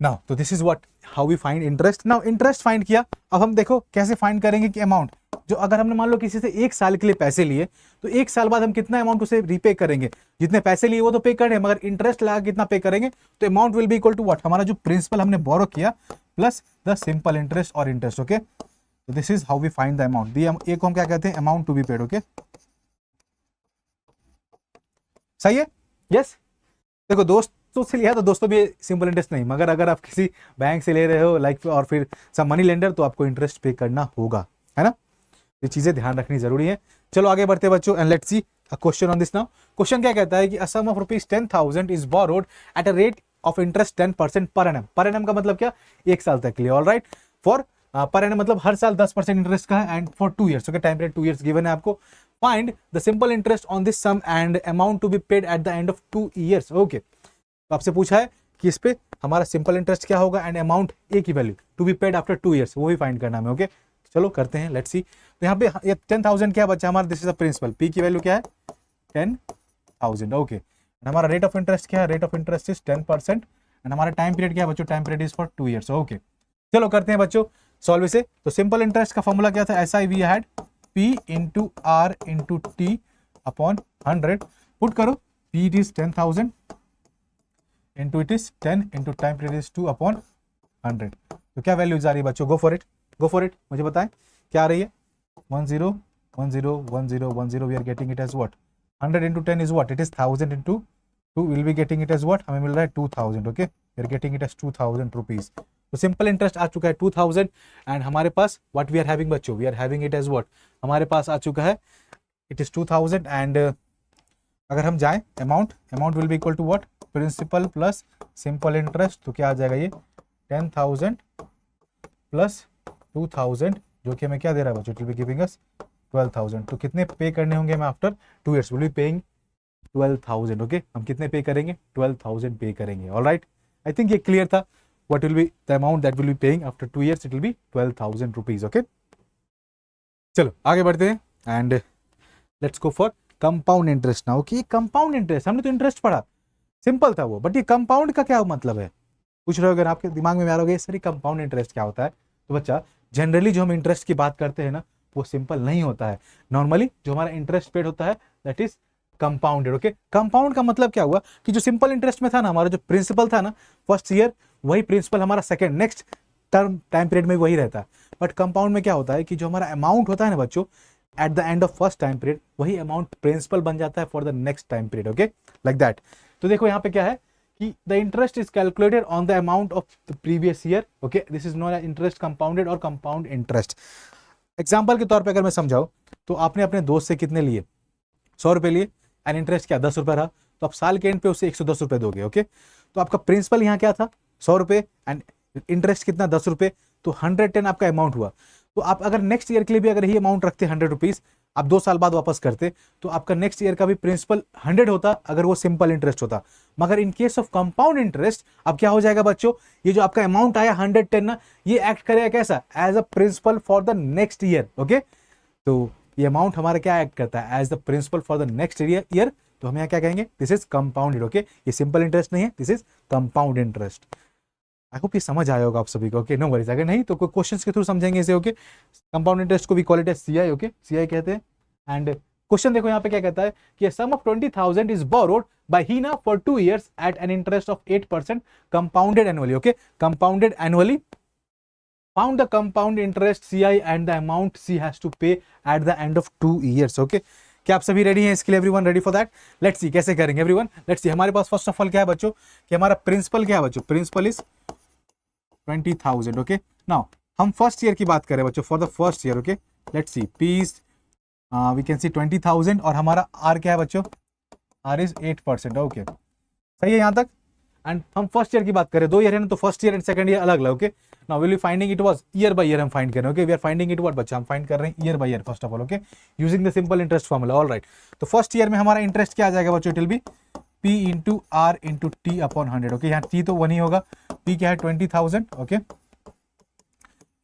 नाउ तो this is what how we find interest. Now interest find किया, अब हम देखो कैसे फाइंड करेंगे कि अमाउंट जो अगर हमने मान लो किसी से 1 साल के लिए पैसे लिए तो 1 साल बाद हम कितना अमाउंट उसे रीपे करेंगे? जितने पैसे लिए वो तो पे करें, मगर इंटरेस्ट लगा कितना पे करेंगे? तो amount will be equal to what, हमारा जो प्रिंसिपल हमने बोरो किया प्लस द सिंपल इंटरेस्ट और इंटरेस्ट। ओके, तो this is how we find the amount. एक को हम क्या कहते हैं? Amount to be paid. Okay, सही है? यस। देखो दोस्तों से लिया तो दोस्तों भी सिंपल इंटरेस्ट नहीं, मगर अगर आप किसी बैंक से ले रहे हो लाइक और फिर सब मनी लेंडर, तो आपको इंटरेस्ट पे करना होगा, है ना? ये चीजें ध्यान रखनी जरूरी है। चलो आगे बढ़ते हैं बच्चों, and let's see a question on this now. Question क्या कहता है कि a sum of rupees 10,000 is borrowed at a rate of interest 10% per annum. Per annum का मतलब क्या? 1 साल तक के लिए। All right, for per annum मतलब हर साल 10% इंटरेस्ट का है, and for 2 years. Okay, time period 2 years given है आपको। Find the simple interest on this sum and amount to be paid at the end of 2 years. Okay, तो आपसे पूछा है कि इस पे हमारा सिंपल इंटरेस्ट क्या होगा एंड अमाउंट ए की value to be paid after 2 years, वो भी फाइंड करना है। ओके, चलो करते हैं, लेट्स सी। तो यहाँ पे ये 10,000 क्या बचा हमारा? This is the principal, P की वैल्यू क्या है? 10,000। ओके, हमारा रेट ऑफ इंटरेस्ट क्या है? Rate of interest is 10%, and हमारा टाइम पीरियड क्या है बच्चों? Time period is for 2 years. Okay, चलो करते हैं बच्चों सॉल्व इसे। तो सिंपल इंटरेस्ट का फॉर्मूला क्या था? S I we had P into R into T upon 100। Put करो, P it is 10,000 into it is 10 into time period is 2 upon 100। तो क्या वैल्यूज आ रही है बच्चों? Go for it, go for it, मुझे बताएं क्या आ रही है? 10 10 10 10, we are getting it as what? 100 into 10 is what? It is 1000 into 2, will be getting it as what? हमें मिल रहा है 2000। Okay, we are getting it as 2000 rupees. तो सिंपल इंटरेस्ट आ चुका है 2000, एंड हमारे पास व्हाट वी आर हैविंग बच्चों? We are having it as what? हमारे पास आ चुका है इट इज 2000, एंड अगर हम जाएं amount will be equal to what? Principal plus simple interest. तो क्या आ जाएगा ये? 10,000 प्लस 2000, जो कि हमें क्या दे रहा है बच्चों? It will be giving us 12,000। तो कितने पे करने होंगे हमें after 2 years? Will be paying 12,000। Okay, हम कितने पे करेंगे? 12,000 पे करेंगे। ऑलराइट, आई थिंक ये क्लियर था। What will be the amount that will be paying after 2 years? It will B 12,000 rupees. Okay, चलो आगे बढ़ते हैं, and let's go for compound interest now. कि कंपाउंड इंटरेस्ट, हमने तो इंटरेस्ट पढ़ा, सिंपल था वो, बट ये कंपाउंड का क्या मतलब है? पूछ रहे हो, अगर आपके दिमाग में आ रहा होगा सर कंपाउंड इंटरेस्ट क्या होता है, तो बच्चा जनरली जो हम इंटरेस्ट की बात करते हैं ना, वो सिंपल नहीं होता है। नॉर्मली जो हमारा इंटरेस्ट पेड होता है that is compounded. Okay, compound का मतलब क्या हुआ कि जो सिंपल इंटरेस्ट में था ना, हमारा जो प्रिंसिपल था ना फर्स्ट ईयर, वही प्रिंसिपल हमारा second next term time period में वही रहता है। बट कंपाउंड में क्या होता है कि जो हमारा अमाउंट होता है ना बच्चों at the end of first time period, वही अमाउंट प्रिंसिपल बन जाता है for the next time period. Okay, like that. तो देखो यहाँ पे क्या है कि the interest is calculated on the amount of the previous year. Okay, this is known as interest compounded और कंपाउंड इंटरेस्ट। एग्जाम्पल के तौर पे अगर मैं समझाऊं, तो आपने अपने दोस्त से कितने लिए? 100 रुपए लिए, एंड इंटरेस्ट क्या? 10 रुपए रहा, तो आप साल के एंड पे उसे 110 रुपए दोगे। ओके, तो आपका प्रिंसिपल यहाँ क्या था? 100 रुपए, एंड इंटरेस्ट कितना? 10 रुपए, तो 110 आपका अमाउंट हुआ। तो आप अगर नेक्स्ट ईयर के लिए भी अगर ही अमाउंट रखते 100 रुपीज, आप 2 साल बाद वापस करते, तो आपका नेक्स्ट ईयर का भी प्रिंसिपल 100 होता अगर वो सिंपल इंटरेस्ट होता। मगर in case of compound interest अब क्या हो जाएगा बच्चों? ये जो आपका अमाउंट आया 110 ना, ये एक्ट करेगा कैसा? As a principal for the next year. Okay, तो ये अमाउंट हमारा क्या एक्ट करता है? As the principal for the next year. तो हम यहाँ क्या कहेंगे? This is compounded. ओके, ये सिंपल इंटरेस्ट नहीं है, this is compound interest. I hope ये समझ आया होगा आप सभी को। ओके, नो वरीज, अगर नहीं तो कोई क्वेश्चंस के थ्रू समझेंगे इसे। ओके, कंपाउंड इंटरेस्ट को भी call it as CI. Okay, CI कहते हैं। एंड क्वेश्चन देखो यहाँ पे क्या कहता है कि sum of 20,000 is borrowed by Heena for 2 years at an interest of 8% compounded annually. Okay, compounded annually. Found the compound interest CI and the amount she has to pay at the end of 2 years। Okay, क्या आप सभी ready हैं इसके लिए? Everyone ready for that? Let's see कैसे करेंगे everyone. Let's see, हमारे पास first of all क्या है बच्चों कि हमारा प्रिंसिपल क्या है बच्चों? Principal is 20,000। ओके, नाउ हम फर्स्ट ईयर की बात करें बच्चों, for the first year. Okay, let's see, P is we can see 20,000, और हमारा आर क्या है बच्चों? Are is 8%। ओके, सही है यहाँ तक? एंड हम फर्स्ट ईयर की बात करें, 2 ईयर है ना, तो first year and second year अलग अलग। Okay, now will be finding it was year by year हम फाइंड कर रहे हैं। Okay, we are finding it what बच्चा, हम फाइंड कर रहे हैं year by year first of all. Okay, using the simple interest formula. Alright, तो फर्स्ट ईयर में हमारा इंटरेस्ट क्या आ जाएगा बच्चों, it will be P into R into T upon 100। Okay, यहाँ टी तो 1 ही होगा, P क्या है 20,000। Okay,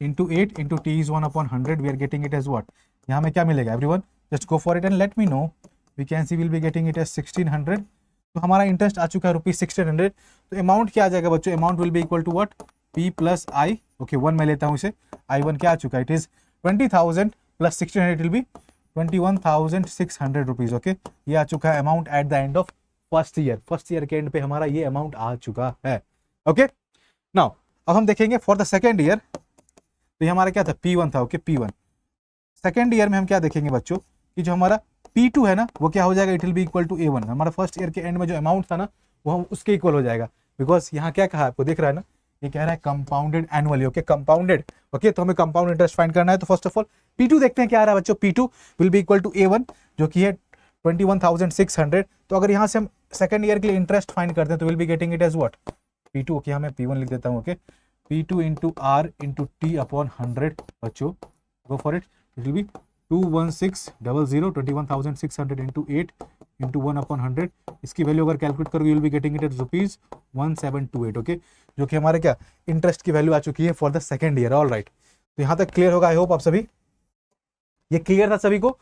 into 8 into T is 1 upon 100, we are getting it as what, यहाँ में क्या मिलेगा everyone, just go for it and let me know. We can see will be getting it as 1600। तो हमारा इंटरेस्ट आ चुका है रुपीज 1600। तो अमाउंट क्या आ जाएगा बच्चों, amount will be equal to what, P plus I. Okay, 1 मैं लेता हूँ इसे, I1 क्या आ चुका है, it is 20,000 plus 1600 will be 21,600 rupees. Okay, ये आ चुका है amount at the end of first year. First year के एंड पे हमारा ये अमाउंट आ चुका है। ओके, नाउ अब हम देखेंगे फॉर द सेकेंड ईयर, तो ये हमारा क्या था, P1 था। ओके, P1 सेकेंड ईयर में हम क्या देखेंगे बच्चों कि जो हमारा P2 है ना, वो क्या हो जाएगा, it will be equal to A1। हमारा फर्स्ट ईयर के एंड में जो अमाउंट था ना, वो हम उसके इक्वल हो जाएगा, बिकॉज यहाँ क्या कहा आपको दिख रहा है ना, ये कह रहा है compounded annually. Okay, compounded. Okay, तो हमें कंपाउंड इंटरेस्ट फाइंड करना है। तो फर्स्ट ऑफ ऑल P2 देखते हैं क्या आ रहा है बच्चों, P2 will be equal to A1 जो कि है 21,600। तो अगर यहाँ से हम सेकेंड ईयर के लिए इंटरेस्ट फाइंड करते हैं तो will be getting it as what, P2। Okay, यहाँ मैं P1 लिख देता हूँ। Okay, P2 into R into T upon 100 बच्चों, go for it, it will be 21600, 21,600 into 8 into 1 upon 100। इसकी वैल्यू अगर कैलकुलेट करोगे will be getting it at rupees 1728। Okay, जो कि हमारे क्या इंटरेस्ट की वैल्यू आ चुकी है for the second year. All right, तो यहाँ तक क्लियर होगा, आई होप आप सभी, ये क्लियर था सभी को।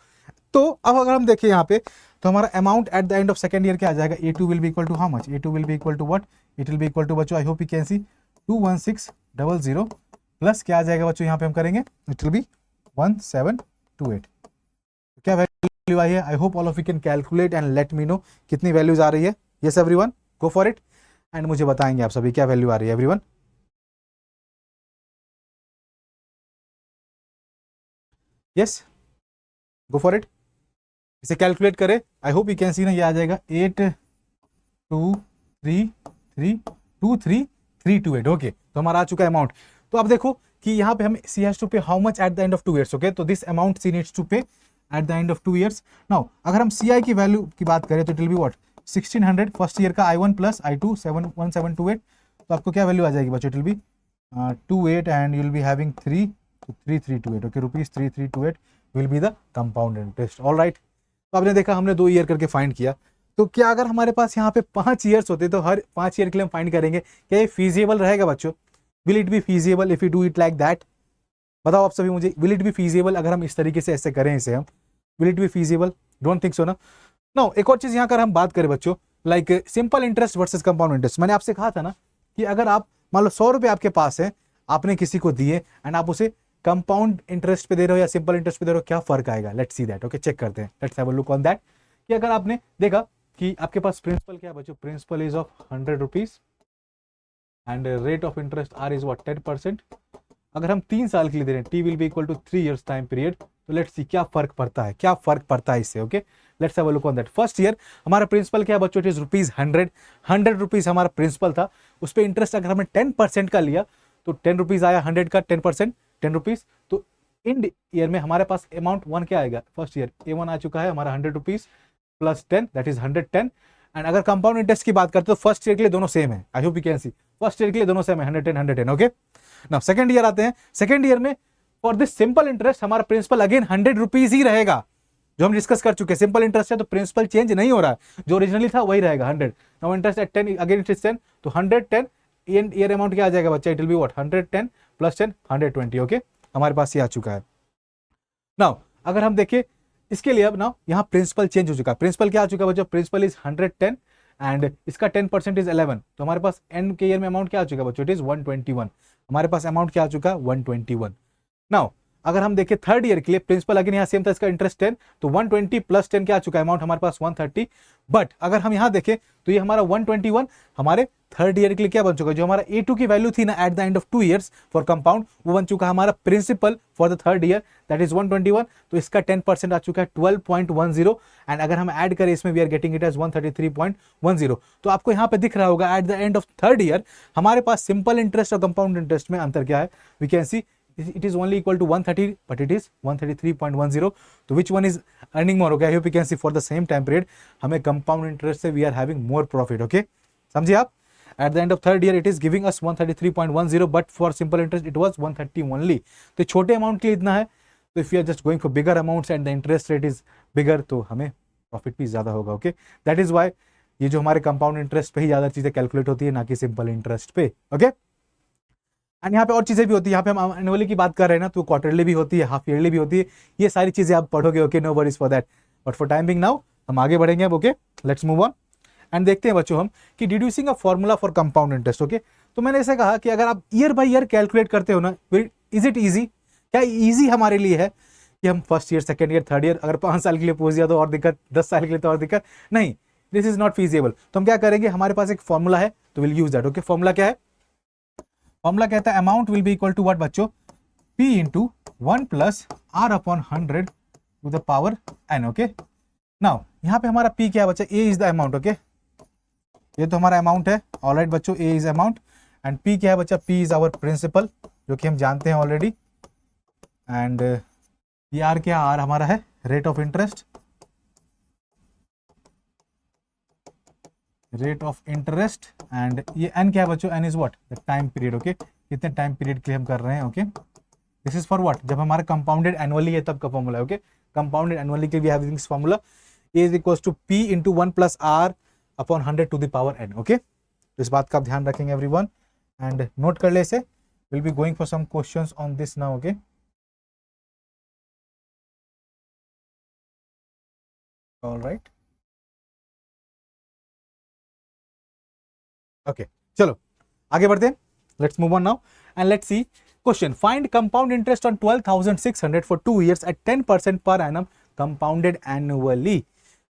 तो अब अगर हम देखें यहाँ पे, तो हमारा amount at the end of second year क्या आ जाएगा, A2 will be equal to how much, A2 will be equal to what, it will be equal to बच्चों, I hope you can see 21600 plus क्या आ जाएगा बच्चों, यहाँ पे हम करेंगे इट विल बी 1728। क्या वैल्यू आई है, आई hope all of you can calculate and let me no कितनी वैल्यूज आ रही है। Yes everyone, go for it and मुझे बताएंगे आप सभी क्या वैल्यू आ रही है everyone. Yes, go for it, इसे कैलकुलेट करें। आई होप यू कैन सी ना, ये आ जाएगा 823323328। ओके, तो हमारा आ चुका है अमाउंट। तो अब देखो कि यहाँ पे हम she has to pay how much at the end of 2 years. Okay, तो this amount she needs to pay at the end of 2 years. Now अगर हम सी आई की वैल्यू की बात करें तो it will be what 1600 first year का, I1 plus I2 1728। तो आपको क्या वैल्यू आ जाएगी बच्चों, it will B 28 and you will be having 3 तो 3328। Okay, rupees 3328 will be the compound interest. All right, तो आपने देखा हमने 2 ईयर करके फाइंड किया। तो क्या अगर हमारे पास यहाँ पे 5 ईयर्स होते तो हर 5 ईयर के लिए हम फाइंड करेंगे, क्या ये फीजिबल रहेगा बच्चों, will it be feasible if you do it like that, बताओ आप सभी मुझे, विल इट बी फीजिबल अगर हम इस तरीके से ऐसे करें इसे, हम will it be feasible, don't think so ना। नो, एक और चीज यहाँ अगर हम बात करें बच्चों, like simple interest versus compound interest, मैंने आपसे कहा था ना कि अगर आप मान लो 100 रुपये आपके पास है, आपने किसी को दिए एंड आप उसे कंपाउंड इंटरेस्ट पे दे रहे हो या सिंपल इंटरेस्ट पे दे रहे हो, क्या फर्क आएगा, let's see that. Okay, check करते हैं, let's have a look on that. कि अगर आपने देखा कि आपके पास प्रिंसिपल क्या है बच्चों, principal is of 100 rupees and rate of interest R is what 10%। अगर हम 3 साल के लिए दे रहे हैं, T will be equal to 3 years time period, तो लेट्स सी क्या फर्क पड़ता है, क्या फर्क पड़ता है इससे। Okay, let's have a look on that. First year हमारा प्रिंसिपल क्या है बच्चों, इट इज रुपीज 100 रुपीज हमारा प्रिंसिपल था, उस पर इंटरेस्ट अगर हमने 10% का लिया तो 10 रुपीज आया, 100 का 10% 10 रुपीज। तो इन ईयर में हमारे पास अमाउंट 1 क्या आएगा, फर्स्ट ईयर A1 आ चुका है हमारा 100 rupees plus 10 that is 110। And अगर कंपाउंड इंटरेस्ट की बात करते तो फर्स्ट ईयर के लिए दोनों सेम है, आई hope you can C, first year के लिए दोनों सेम है 110 110। ओके, नाउ सेकंड ईयर आते हैं, सेकंड ईयर में फॉर दिस सिंपल इंटरेस्ट हमारा प्रिंसिपल अगेन 100 रुपीज ही रहेगा, जो हम डिस्कस कर चुके हैं। सिंपल इंटरेस्ट है तो प्रिंसिपल चेंज नहीं हो रहा है, जो ओरिजिनली था वही रहेगा 100। Now interest eight 10 again it is 10, तो 110 ईयर अमाउंट क्या आ जाएगा बच्चा, it will be what 110 plus 10 120। Okay, हमारे पास ये आ चुका है। नाउ अगर हम देखें इसके लिए, अब नाउ यहाँ प्रिंसिपल चेंज हो चुका है, प्रिंसिपल क्या आ चुका है बच्चों, प्रिंसिपल इज 110 एंड इसका 10% इज 11। तो हमारे पास एंड के ईयर में अमाउंट क्या आ चुका है बच्चों, इट इज 121। हमारे पास अमाउंट क्या आ चुका है 121। नाउ अगर हम देखें थर्ड ईयर के लिए, प्रिंसिपल अगेन यहाँ सेम था, इसका इंटरेस्ट 10, तो 120 प्लस 10 क्या आ चुका है अमाउंट हमारे पास 130। बट अगर हम यहाँ देखें तो ये हमारा 121 हमारे थर्ड ईयर के लिए क्या बन चुका है, जो हमारा A2 की वैल्यू थी ना at the end of 2 years for compound, वो बन चुका है हमारा principal for the third year that is 121। तो इसका 10% आ चुका है 12.10 एंड अगर हम ऐड करें इसमें we are getting it as 133.10। तो आपको यहाँ पे दिख रहा होगा at the end of third year हमारे पास सिंपल इंटरेस्ट और कंपाउंड इंटरेस्ट में अंतर क्या है, we can see it is only equal to 130 but it is 133.10। तो which one is earning more? Okay, I hope you can see for the same time period हमें compound interest से we are having more profit। okay, समझिए आप। At the end of third year it is giving us 133.10, but for simple interest it was 130 only. तो छोटे amount के लिए इतना है, तो if you are just going for bigger amounts and the interest rate is bigger, तो हमें profit भी ज़्यादा होगा। ओके, दैट इज वाई ये जो हमारे कंपाउंड इंटरेस्ट पे ही ज़्यादा चीज़ें कैलकुलेट होती है, ना कि सिंपल इंटरेस्ट पे। ओके, एंड यहाँ पे और चीज़ें भी होती है, यहाँ पे हम एनुअली की बात कर रहे हैं ना, तो क्वार्टरली भी होती है, हाफ ईयरली भी होती है, ये सारी चीज़ें आप पढ़ोगे। Okay, no worries for that, but for time being now हम आगे बढ़ेंगे अब। Okay, let's move on and देखते हैं बच्चों हम कि deducing a formula for compound interest. Okay, तो मैंने ऐसे कहा कि अगर आप ईयर बाय ईयर कैलकुलेट करते हो ना, इज इट ईजी? क्या ईजी हमारे लिए है कि हम first year, second year, third year, अगर 5 साल के लिए पूछ दिया तो और दिक्कत, 10 साल के लिए तो और दिक्कत नहीं, दिस इज नॉट फीजिबल। तो हम क्या करेंगे, हमारे पास एक फॉर्मूला है, तो will use that. Okay, formula क्या है? फॉर्मूला कहता है amount will be equal to what बच्चों, P into 1 plus R upon 100 to the power n। Okay, now यहाँ पे हमारा P क्या है बच्चा? A is the amount. Okay, ये तो हमारा अमाउंट है, ऑलराइट बच्चों, A is amount and P क्या है बच्चा? P इज आवर प्रिंसिपल, जो कि हम जानते हैं ऑलरेडी, एंड ये R क्या? R हमारा है rate of interest, rate of interest, and ये n क्या है बच्चों? n is what? The time period. Okay, कितने टाइम पीरियड के लिए हम कर रहे हैं। Okay, this is for what? जब हमारा कंपाउंडेड एनुअली है तब का फॉर्मूला है। ओके, कंपाउंडेड एनुअली के we have this formula, A is equals to P into 1 plus R upon 100 to the power n। Okay, तो इस बात का आप ध्यान रखेंगे एवरीवन, एंड नोट कर ले इसे, will be going for some questions on this now. Okay, alright, okay, चलो आगे बढ़ते हैं, let's move on now and let's see question. Find compound interest on 12,600 for 2 years at 10% per annum compounded annually.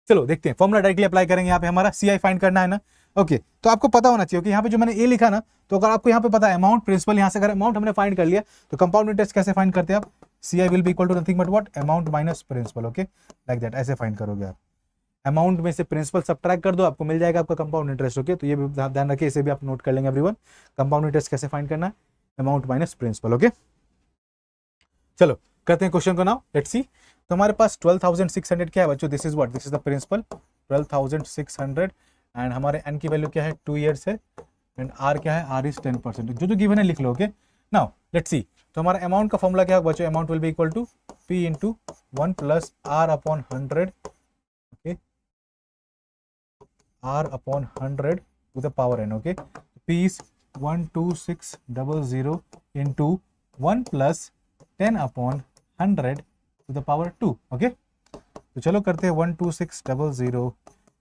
चलो देखते हैं, formula directly apply करेंगे। यहाँ पे हमारा CI फाइंड करना है ना। ओके, तो आपको पता होना चाहिए कि यहाँ पे जो मैंने ए लिखा ना, तो अगर आपको यहाँ पे पता है अमाउंट प्रिंसिपल, यहाँ से अगर अमाउंट हमने फाइंड कर लिया, तो कंपाउंड इंटरेस्ट कैसे फाइंड करते हैं आप? CI will be equal to nothing but what? Amount minus principal. Okay, like that, ऐसे फाइंड करोगे आप। अमाउंट में से प्रिंसिपल सब्ट्रैक्ट कर दो, आपको मिल जाएगा आपका कंपाउंड इंटरेस्ट। ओके, तो ये भी ध्यान रखिए, इसे भी आप नोट कर लेंगे एवरीवन। कंपाउंड इंटरेस्ट कैसे फाइंड करना है? Amount minus principal. ओके, चलो करते हैं क्वेश्चन को नाउ, लेट्स सी। तो हमारे पास 12,600 क्या है बच्चों? This is what? This is the principal 12,600, and हमारे n की वैल्यू क्या है? 2 years है, एंड r क्या है? r is 10%। जो गिवन है लिख लो। Okay, now let's see. तो हमारा अमाउंट का फॉर्मूला क्या है बच्चों? Amount will be equal to P into 1 plus R upon 100, okay, R upon 100 to the power n। Okay, P is 12600 into 1 plus 10 upon 100 to the power 2। Okay, तो चलो करते हैं 12600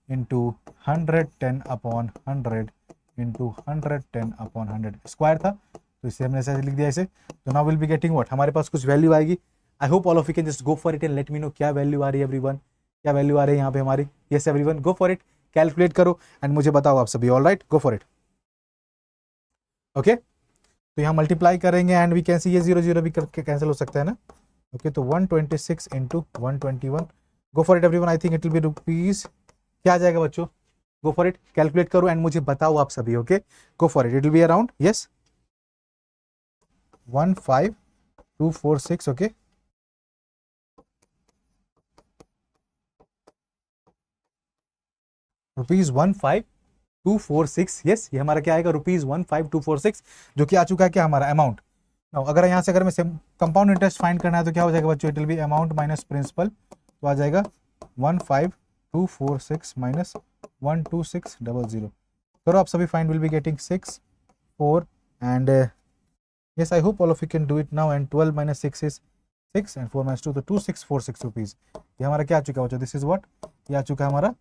into 110 upon 100 into 110 upon 100, square था तो इसे हमने ऐसे लिख दिया इसे। तो now will be getting what? हमारे पास कुछ वैल्यू आएगी। आई hope all of you can just go for it and let me know क्या वैल्यू आ रही है एवरीवन, क्या वैल्यू आ रही है यहाँ पे हमारी। Yes everyone, go for it, calculate करो एंड मुझे बताओ आप सभी। Alright, go for it. Okay, तो यहाँ मल्टीप्लाई करेंगे एंड वी कैन सी ये 0 0 भी कैंसिल हो सकता है ना। ओके, तो 126 into 121, go for it everyone. I think it will be rupees, क्या आ जाएगा बच्चों? गो फॉर इट, कैलकुलेट करो एंड मुझे बताओ आप सभी। Okay, go for it, it will be around, yes, 15246। Okay, rupees 15246, yes, ये हमारा क्या आएगा? रुपीज 15246, जो कि आ चुका है क्या हमारा अमाउंट। अगर यहाँ से अगर मैं कंपाउंड इंटरेस्ट फाइंड करना है तो क्या हो जाएगा बच्चों? It will be amount minus principal, तो आ जाएगा 15246 माइनस 12600। करो आप सभी, find, will be getting 6 4 and yes, I hope all of you can do it now, and 12 minus 6 is 6 and 4 minus 2, तो 2646 रुपीज। ये हमारा क्या आ चुका है बच्चों? This is what? ये आ चुका है हमारा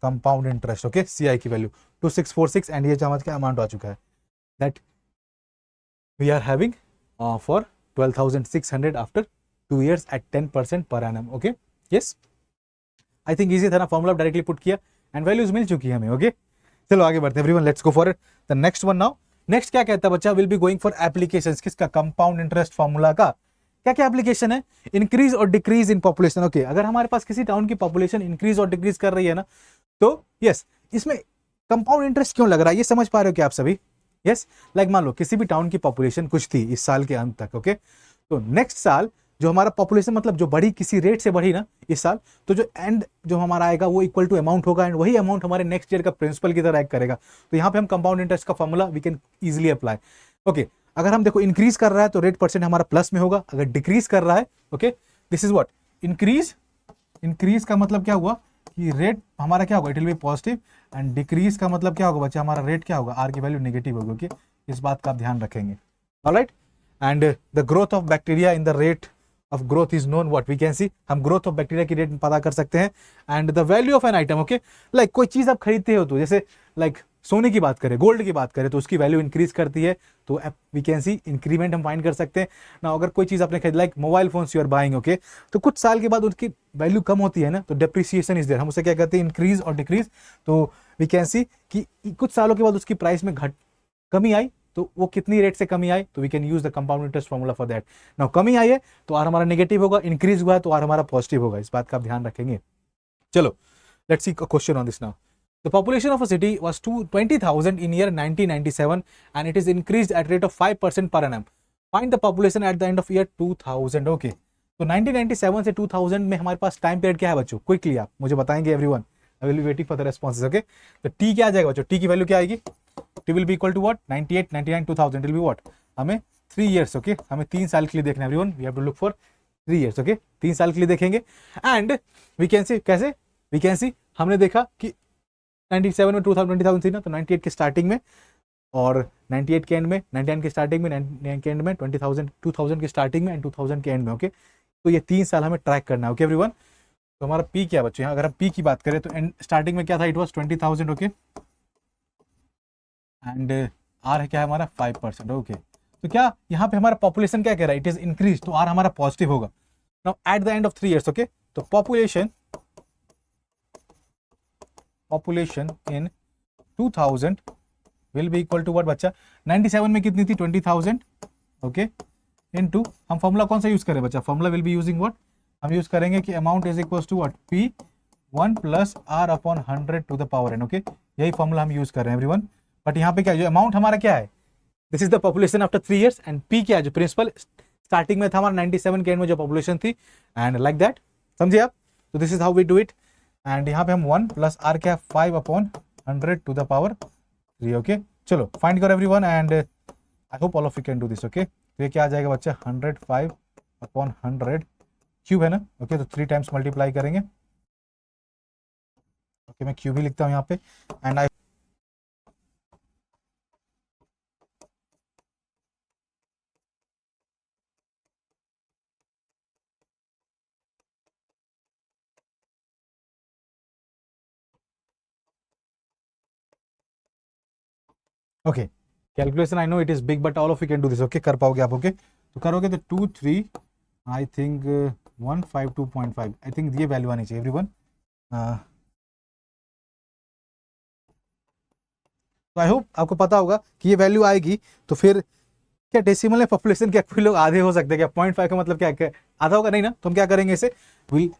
कंपाउंड इंटरेस्ट। ओके, CI की वैल्यू 2646, एंड ये हमारा क्या अमाउंट आ चुका है? That we are having for 12,600 after 2 years at 10% per annum. Okay, yes, I think easy था ना, फॉर्मूला डायरेक्टली पुट किया एंड वैल्यूज मिल चुकी है हमें। ओके, चलो आगे बढ़ते हैं everyone, let's go for it the next one now. Next क्या कहता है बच्चा? Will be going for applications, किसका? कंपाउंड इंटरेस्ट फॉर्मूला का। क्या क्या एप्लीकेशन है? इंक्रीज और डिक्रीज इन पॉपुलेशन। ओके, अगर हमारे पास किसी टाउन की पॉपुलेशन इंक्रीज और डिक्रीज कर रही है ना, तो यस, इसमें कंपाउंड इंटरेस्ट क्यों लग रहा है, ये समझ पा रहे हो क्या आप सभी? यस, लाइक मान लो किसी भी टाउन की पॉपुलेशन कुछ थी इस साल के अंत तक। ओके, तो नेक्स्ट साल जो हमारा पॉपुलेशन मतलब जो बढ़ी किसी रेट से बढ़ी ना इस साल, तो जो एंड जो हमारा आएगा वो इक्वल टू अमाउंट होगा, एंड वही अमाउंट हमारे नेक्स्ट ईयर का प्रिंसिपल की तरह एक्ट करेगा। तो यहाँ पे हम कंपाउंड इंटरेस्ट का formula we can easily apply. Okay, अगर हम देखो इंक्रीज कर रहा है तो रेट परसेंट हमारा प्लस में होगा, अगर डिक्रीज कर रहा है, okay, this is what increase. Increase का मतलब क्या हुआ कि रेट हमारा क्या होगा, it will B positive, and decrease का मतलब क्या होगा बच्चा, हमारा रेट क्या होगा, आर की वैल्यू नेगेटिव होगी। ओके, इस बात का आप ध्यान रखेंगे। Alright, and the growth of bacteria in the rate of growth is known, what we can see, हम ग्रोथ ऑफ बैक्टीरिया की रेट पता कर सकते हैं। And the value of an item, okay, like कोई चीज आप खरीदते हो तो जैसे लाइक सोने की बात करें, गोल्ड की बात करें, तो उसकी वैल्यू इंक्रीज करती है, तो वी कैन सी इंक्रीमेंट हम फाइंड कर सकते हैं ना। अगर कोई चीज आपने खरीद, like mobile phones you are buying, okay, तो कुछ साल के बाद उसकी वैल्यू कम होती है ना, तो डेप्रिसिएशन इज देयर, हम उसे क्या कहते हैं, इंक्रीज और डिक्रीज। तो वी कैन सी कि कुछ सालों के बाद उसकी प्राइस में कमी आई, तो वो कितनी रेट से कमी आई, तो we can use the compound interest formula for that. Now कमी आई है तो आर हमारा नेगेटिव होगा, इंक्रीज हुआ है तो आर हमारा पॉजिटिव होगा, इस बात का आप ध्यान रखेंगे। चलो let's see a question on this now. The population of a city was 20,000 in year 1997 and it is increased at rate of 5% per annum. Find the population at the end of year 2000. Okay. तो 1997 से 2000 में हमारे पास time period क्या है बच्चों, quickly आप मुझे बताएंगे everyone, I will be waiting for the responses. Okay, तो टी क्या आ जाएगा बच्चों, टी की वैल्यू क्या आएगी, T will be equal to what, 98, 99, 2000 will be what, हमें 3 years, ओके, हमें 3 साल के लिए देखना है everyone, we have to look for 3 years, okay, 3 साल के लिए देखेंगे। एंड वी कैन सी, कैसे वी कैन सी, हमने देखा कि 97 में 2000 थी ना, तो 98 के स्टार्टिंग में और 98 के एंड में, 99 के स्टार्टिंग में, 99 के एंड में, 2000 के स्टार्टिंग में एंड 2000 के एंड में। ओके, तो ये 3 साल हमें ट्रैक करना है। ओके एवरीवन, तो हमारा पी क्या बच्चों, यहाँ अगर हम पी की बात करें तो स्टार्टिंग में क्या था, it was 20,000। Okay, and R है क्या, हमारा 5%। ओके, तो क्या यहाँ पे हमारा पॉपुलेशन क्या कह रहा है, इट इज इंक्रीज, तो आर हमारा पॉजिटिव होगा। Now at the end of 3 years, okay, तो population in 2000 will be equal to what बच्चा, 97 में कितनी थी, 20,000, ओके, इनटू हम फॉर्मूला कौन सा यूज करें बच्चा, formula will be using what, हम यूज करेंगे कि amount is equal to what, P 1 plus R upon 100 to the power N. Okay, यही फॉर्मूला हम यूज कर रहे हैं एवरीवन। बट यहाँ पे क्या, जो अमाउंट हमारा क्या है, this is the population after 3 years, and P क्या है, जो प्रिंसिपल स्टार्टिंग में था हमारा 97 के एंड में जो पॉपुलेशन थी, एंड लाइक दैट, समझिए आप। तो this is how we do it, and यहाँ पे हम 1 प्लस आर क्या, 5 upon 100 to the power 3। Okay, चलो फाइंड करो everyone, and I hope all of you can do this. Okay, तो ये क्या आ जाएगा बच्चा, 105 अपॉन 100 क्यूब है ना। ओके, तो 3 टाइम्स मल्टीप्लाई करेंगे। ओके, मैं क्यूब ही लिखता हूँ यहाँ पे, and I okay, calculation I know it is big but all of you can do this. Okay, कर पाओगे आप। ओके, तो करोगे तो 2 3 आई थिंक 152.5, आई थिंक ये वैल्यू आनी चाहिए एवरीवन। तो आई होप आपको पता होगा कि ये वैल्यू आएगी। तो फिर क्या डेसिमल में पॉपुलेशन क्या कोई लोग आधे हो सकते हैं क्या, 0.5 का मतलब क्या आधा होगा नहीं ना, तो हम क्या करेंगे इसे, विल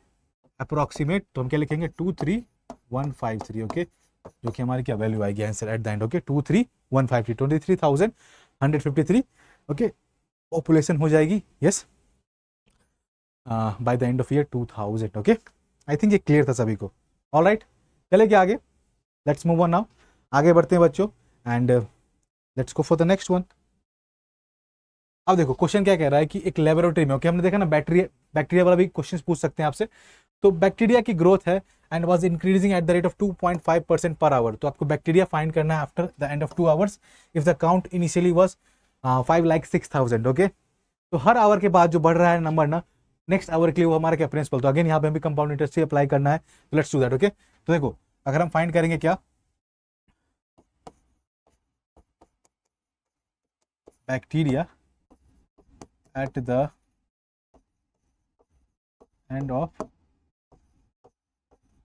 अप्रोक्सीमेट, तो हम क्या लिखेंगे 23153। ओके, जो कि हमारी क्या वैल्यू आएगी answer eight the and. Okay, 23153, 23,153। Okay, population हो जाएगी, yes, by the end of year 2000। Okay, I think ये क्लियर था सभी को। ऑल राइट, चले क्या आगे, लेट्स मूव ऑन नाउ, आगे बढ़ते हैं बच्चों, and let's go for the next one. अब देखो क्वेश्चन क्या कह रहा है कि एक लेबोरेटरी में, ओके, हमने देखा ना बैक्टीरिया वाला भी क्वेश्चन पूछ सकते हैं आपसे। तो बैक्टीरिया की ग्रोथ है and was increasing at the rate of 2.5% per hour. तो आपको बैक्टीरिया फाइंड करना है after the end of 2 hours if the count initially was 5,06,000। Okay, तो हर आवर के बाद जो बढ़ रहा है नंबर ना, नेक्स्ट आवर के लिए वो हमारा क्या प्रिंसिपल, तो अगेन यहाँ पे हमें कंपाउंड इंटरेस्ट ही अप्लाई करना है। तो लेट्स डू दैट। ओके, तो देखो अगर हम फाइंड करेंगे क्या, bacteria at the end of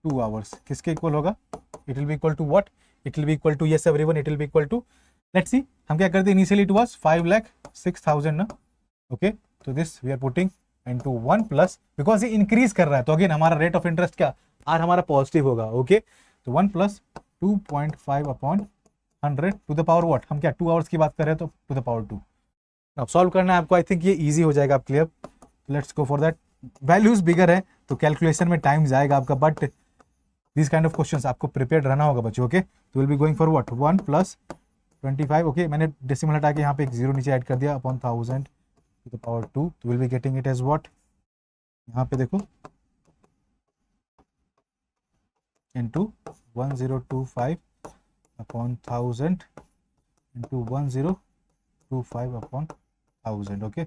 2 hours किसके इक्वल होगा, it will be equal to what, it will be equal to, yes everyone, it will be equal to, let's see हम क्या करते हैं, इनिशियली इट वाज 5,06,000 ना। Okay, तो this we are putting into 1 plus, because ये increase कर रहा है तो अगेन हमारा रेट ऑफ इंटरेस्ट क्या, आर हमारा पॉजिटिव होगा। ओके, तो 1 plus 2.5 upon 100 to the power what, हम क्या 2 hours की बात कर रहे हैं तो टू द पावर 2। अब सॉल्व करना है आपको, आई थिंक ये इजी हो जाएगा आप clear. Let's go for that. Values bigger है तो कैलकुलेशन में टाइम जाएगा आपका, but this kind of questions आपको प्रिपेयर्ड रहना होगा बच्चों। ओके, तो will be going for what 1 + 25। Okay, मैंने डेसिमल हटा के यहाँ पे एक जीरो नीचे ऐड कर दिया अपॉन 1000 टू द पावर 2, तो will be getting it as what, यहाँ पे देखो into 1025 upon 1000 into 1025 upon 1000। Okay,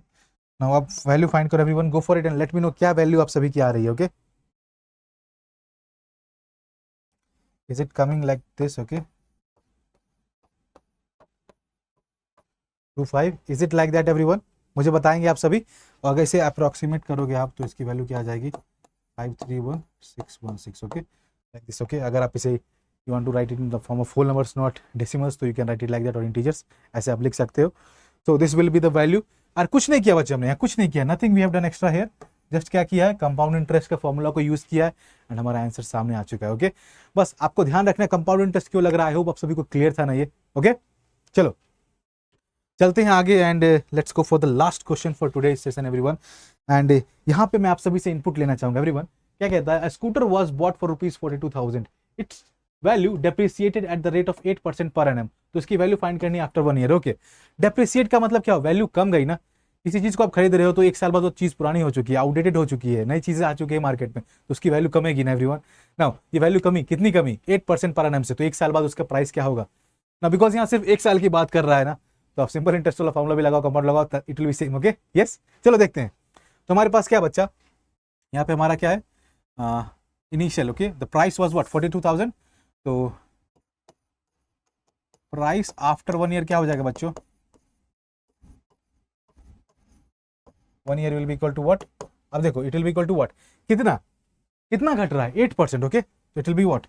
now आप वैल्यू फाइंड करो everyone, go for it and let me know क्या वैल्यू आप सभी की आ रही है। Okay, is it coming like this? Okay, 25, is it like that everyone? मुझे बताएंगे आप सभी। और अगर इसे अप्रोक्सीमेट करोगे आप तो इसकी वैल्यू क्या आ जाएगी, 531616। Okay, like this. ओके, अगर आप इसे you want to write it in the form of whole numbers not decimals, तो you can write it like that, और इंटीजर्स ऐसे आप लिख सकते हो। So this will be the value. और कुछ नहीं किया बच्चे, हमने यहाँ कुछ नहीं किया, nothing we have done extra here. Just क्या किया है, कंपाउंड इंटरेस्ट का फॉर्मूला को यूज किया है एंड हमारा आंसर सामने आ चुका है। ओके, बस आपको ध्यान रखना है कंपाउंड इंटरेस्ट क्यों लग रहा है। आई होप आप सभी को क्लियर था ना ये। ओके, चलो चलते हैं आगे and let's go for the last question for today session everyone. And यहाँ पे मैं आप सभी से इनपुट लेना चाहूंगा एवरीवन। क्या कहता है, scooter was bought for ₹42,000, its value depreciated at the rate of 8% per annum. तो इसकी वैल्यू फाइंड करनी है आफ्टर 1 ईयर। ओके, डेप्रिसिएट का मतलब क्या हो, वैल्यू कम गई ना। किसी चीज को आप खरीद रहे हो तो 1 साल बाद वो चीज पुरानी हो चुकी है, आउटडेटेड हो चुकी है, नई चीजें आ चुकी है मार्केट में, तो उसकी वैल्यू कमेगी ना एवरीवन। नाउ ये वैल्यू कमी कितनी कमी, 8% पर एनम से, तो 1 साल बाद उसका प्राइस क्या होगा ना। बिकॉज यहाँ सिर्फ 1 साल की बात कर रहा है ना, तो आप सिंपल इंटरेस्ट वाला फॉर्मूला भी लगाओ, कंपाउंड लगाओ, it will B same. Okay, yes, चलो देखते हैं। तो हमारे पास क्या बच्चा, यहाँ पे हमारा क्या है, initial. Okay, the price was what 42,000, तो प्राइस आफ्टर 1 ईयर क्या हो जाएगा बच्चों, 1 year will be equal to what. अब देखो it will be equal to what, कितना कितना घट रहा है, 8%। ओके, तो it will be what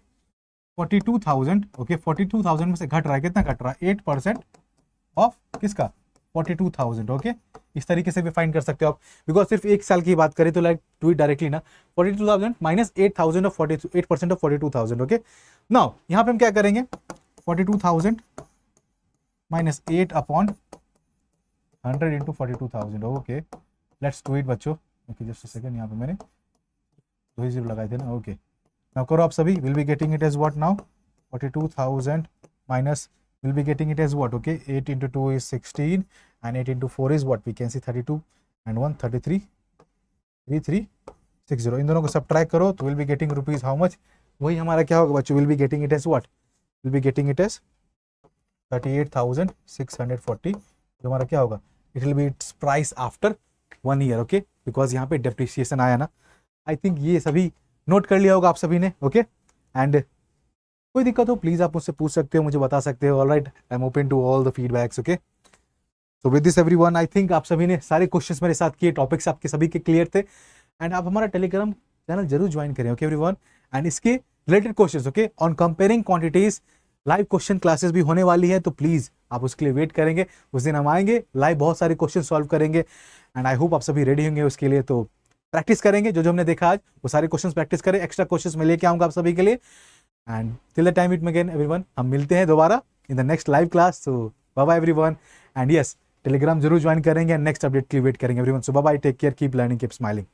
42,000। Okay, 42,000 में से घट रहा है, कितना घट रहा है, 8% ऑफ किसका, 42,000। ओके, इस तरीके से भी फाइंड कर सकते हो आप, बिकॉज सिर्फ 1 साल की बात करें तो लाइक डू इट डायरेक्टली ना, 42,000 minus 8,000 of 8% of 42,000। Okay, now यहाँ पे हम क्या करेंगे, 42,000 minus 8 upon 100 into 42,000। Okay, let's do it बच्चों। ओके, जस्ट अ सेकंड, यहाँ पे मैंने 2 ही जीरो लगाए थे ना। ओके, नाउ करो आप सभी, will be getting it as what now, 42,000 minus we'll be getting it as what, okay, 8 into 2 is 16 and 8 into 4 is what, we can see 32 and 1 33 3360। इन दोनों को सब्ट्रैक्ट करो तो will be getting rupees how much, वही हमारा क्या होगा बच्चों, will be getting it as what, will be getting it as 38,640, जो हमारा क्या होगा, it will be its price after 1 year. Okay, because यहाँ पे डेप्रिसिएशन आया ना। आई थिंक ये सभी नोट कर लिया होगा आप सभी ने। ओके, एंड कोई दिक्कत हो प्लीज आप मुझसे पूछ सकते हो, मुझे बता सकते हो। Alright, I am open to all the feedbacks. Okay, तो with this everyone, I think आप सभी ने सारे क्वेश्चंस मेरे साथ किए, टॉपिक्स आपके सभी के क्लियर थे। एंड आप हमारा टेलीग्राम चैनल जरूर ज्वाइन करें। ओके एवरीवन, एंड इसके related questions, okay, on comparing quantities live question classes भी होने वाली है, तो प्लीज आप उसके लिए वेट करेंगे। उस दिन हम आएंगे लाइव, बहुत सारे क्वेश्चन सॉल्व करेंगे एंड आई होप आप सभी रेडी होंगे उसके लिए। तो प्रैक्टिस करेंगे, जो जो हमने देखा आज वो सारे क्वेश्चन प्रैक्टिस करें। एक्स्ट्रा क्वेश्चन मैं लेके आऊंगा आप सभी के लिए। And till the time meet again everyone, हम मिलते हैं दोबारा in the next live class. So bye bye everyone, and yes Telegram जरूर ज्वाइन करेंगे एंड नेक्स्ट अपडेट के लिए वेट करेंगे everyone. So bye bye, take care, keep learning, keep smiling.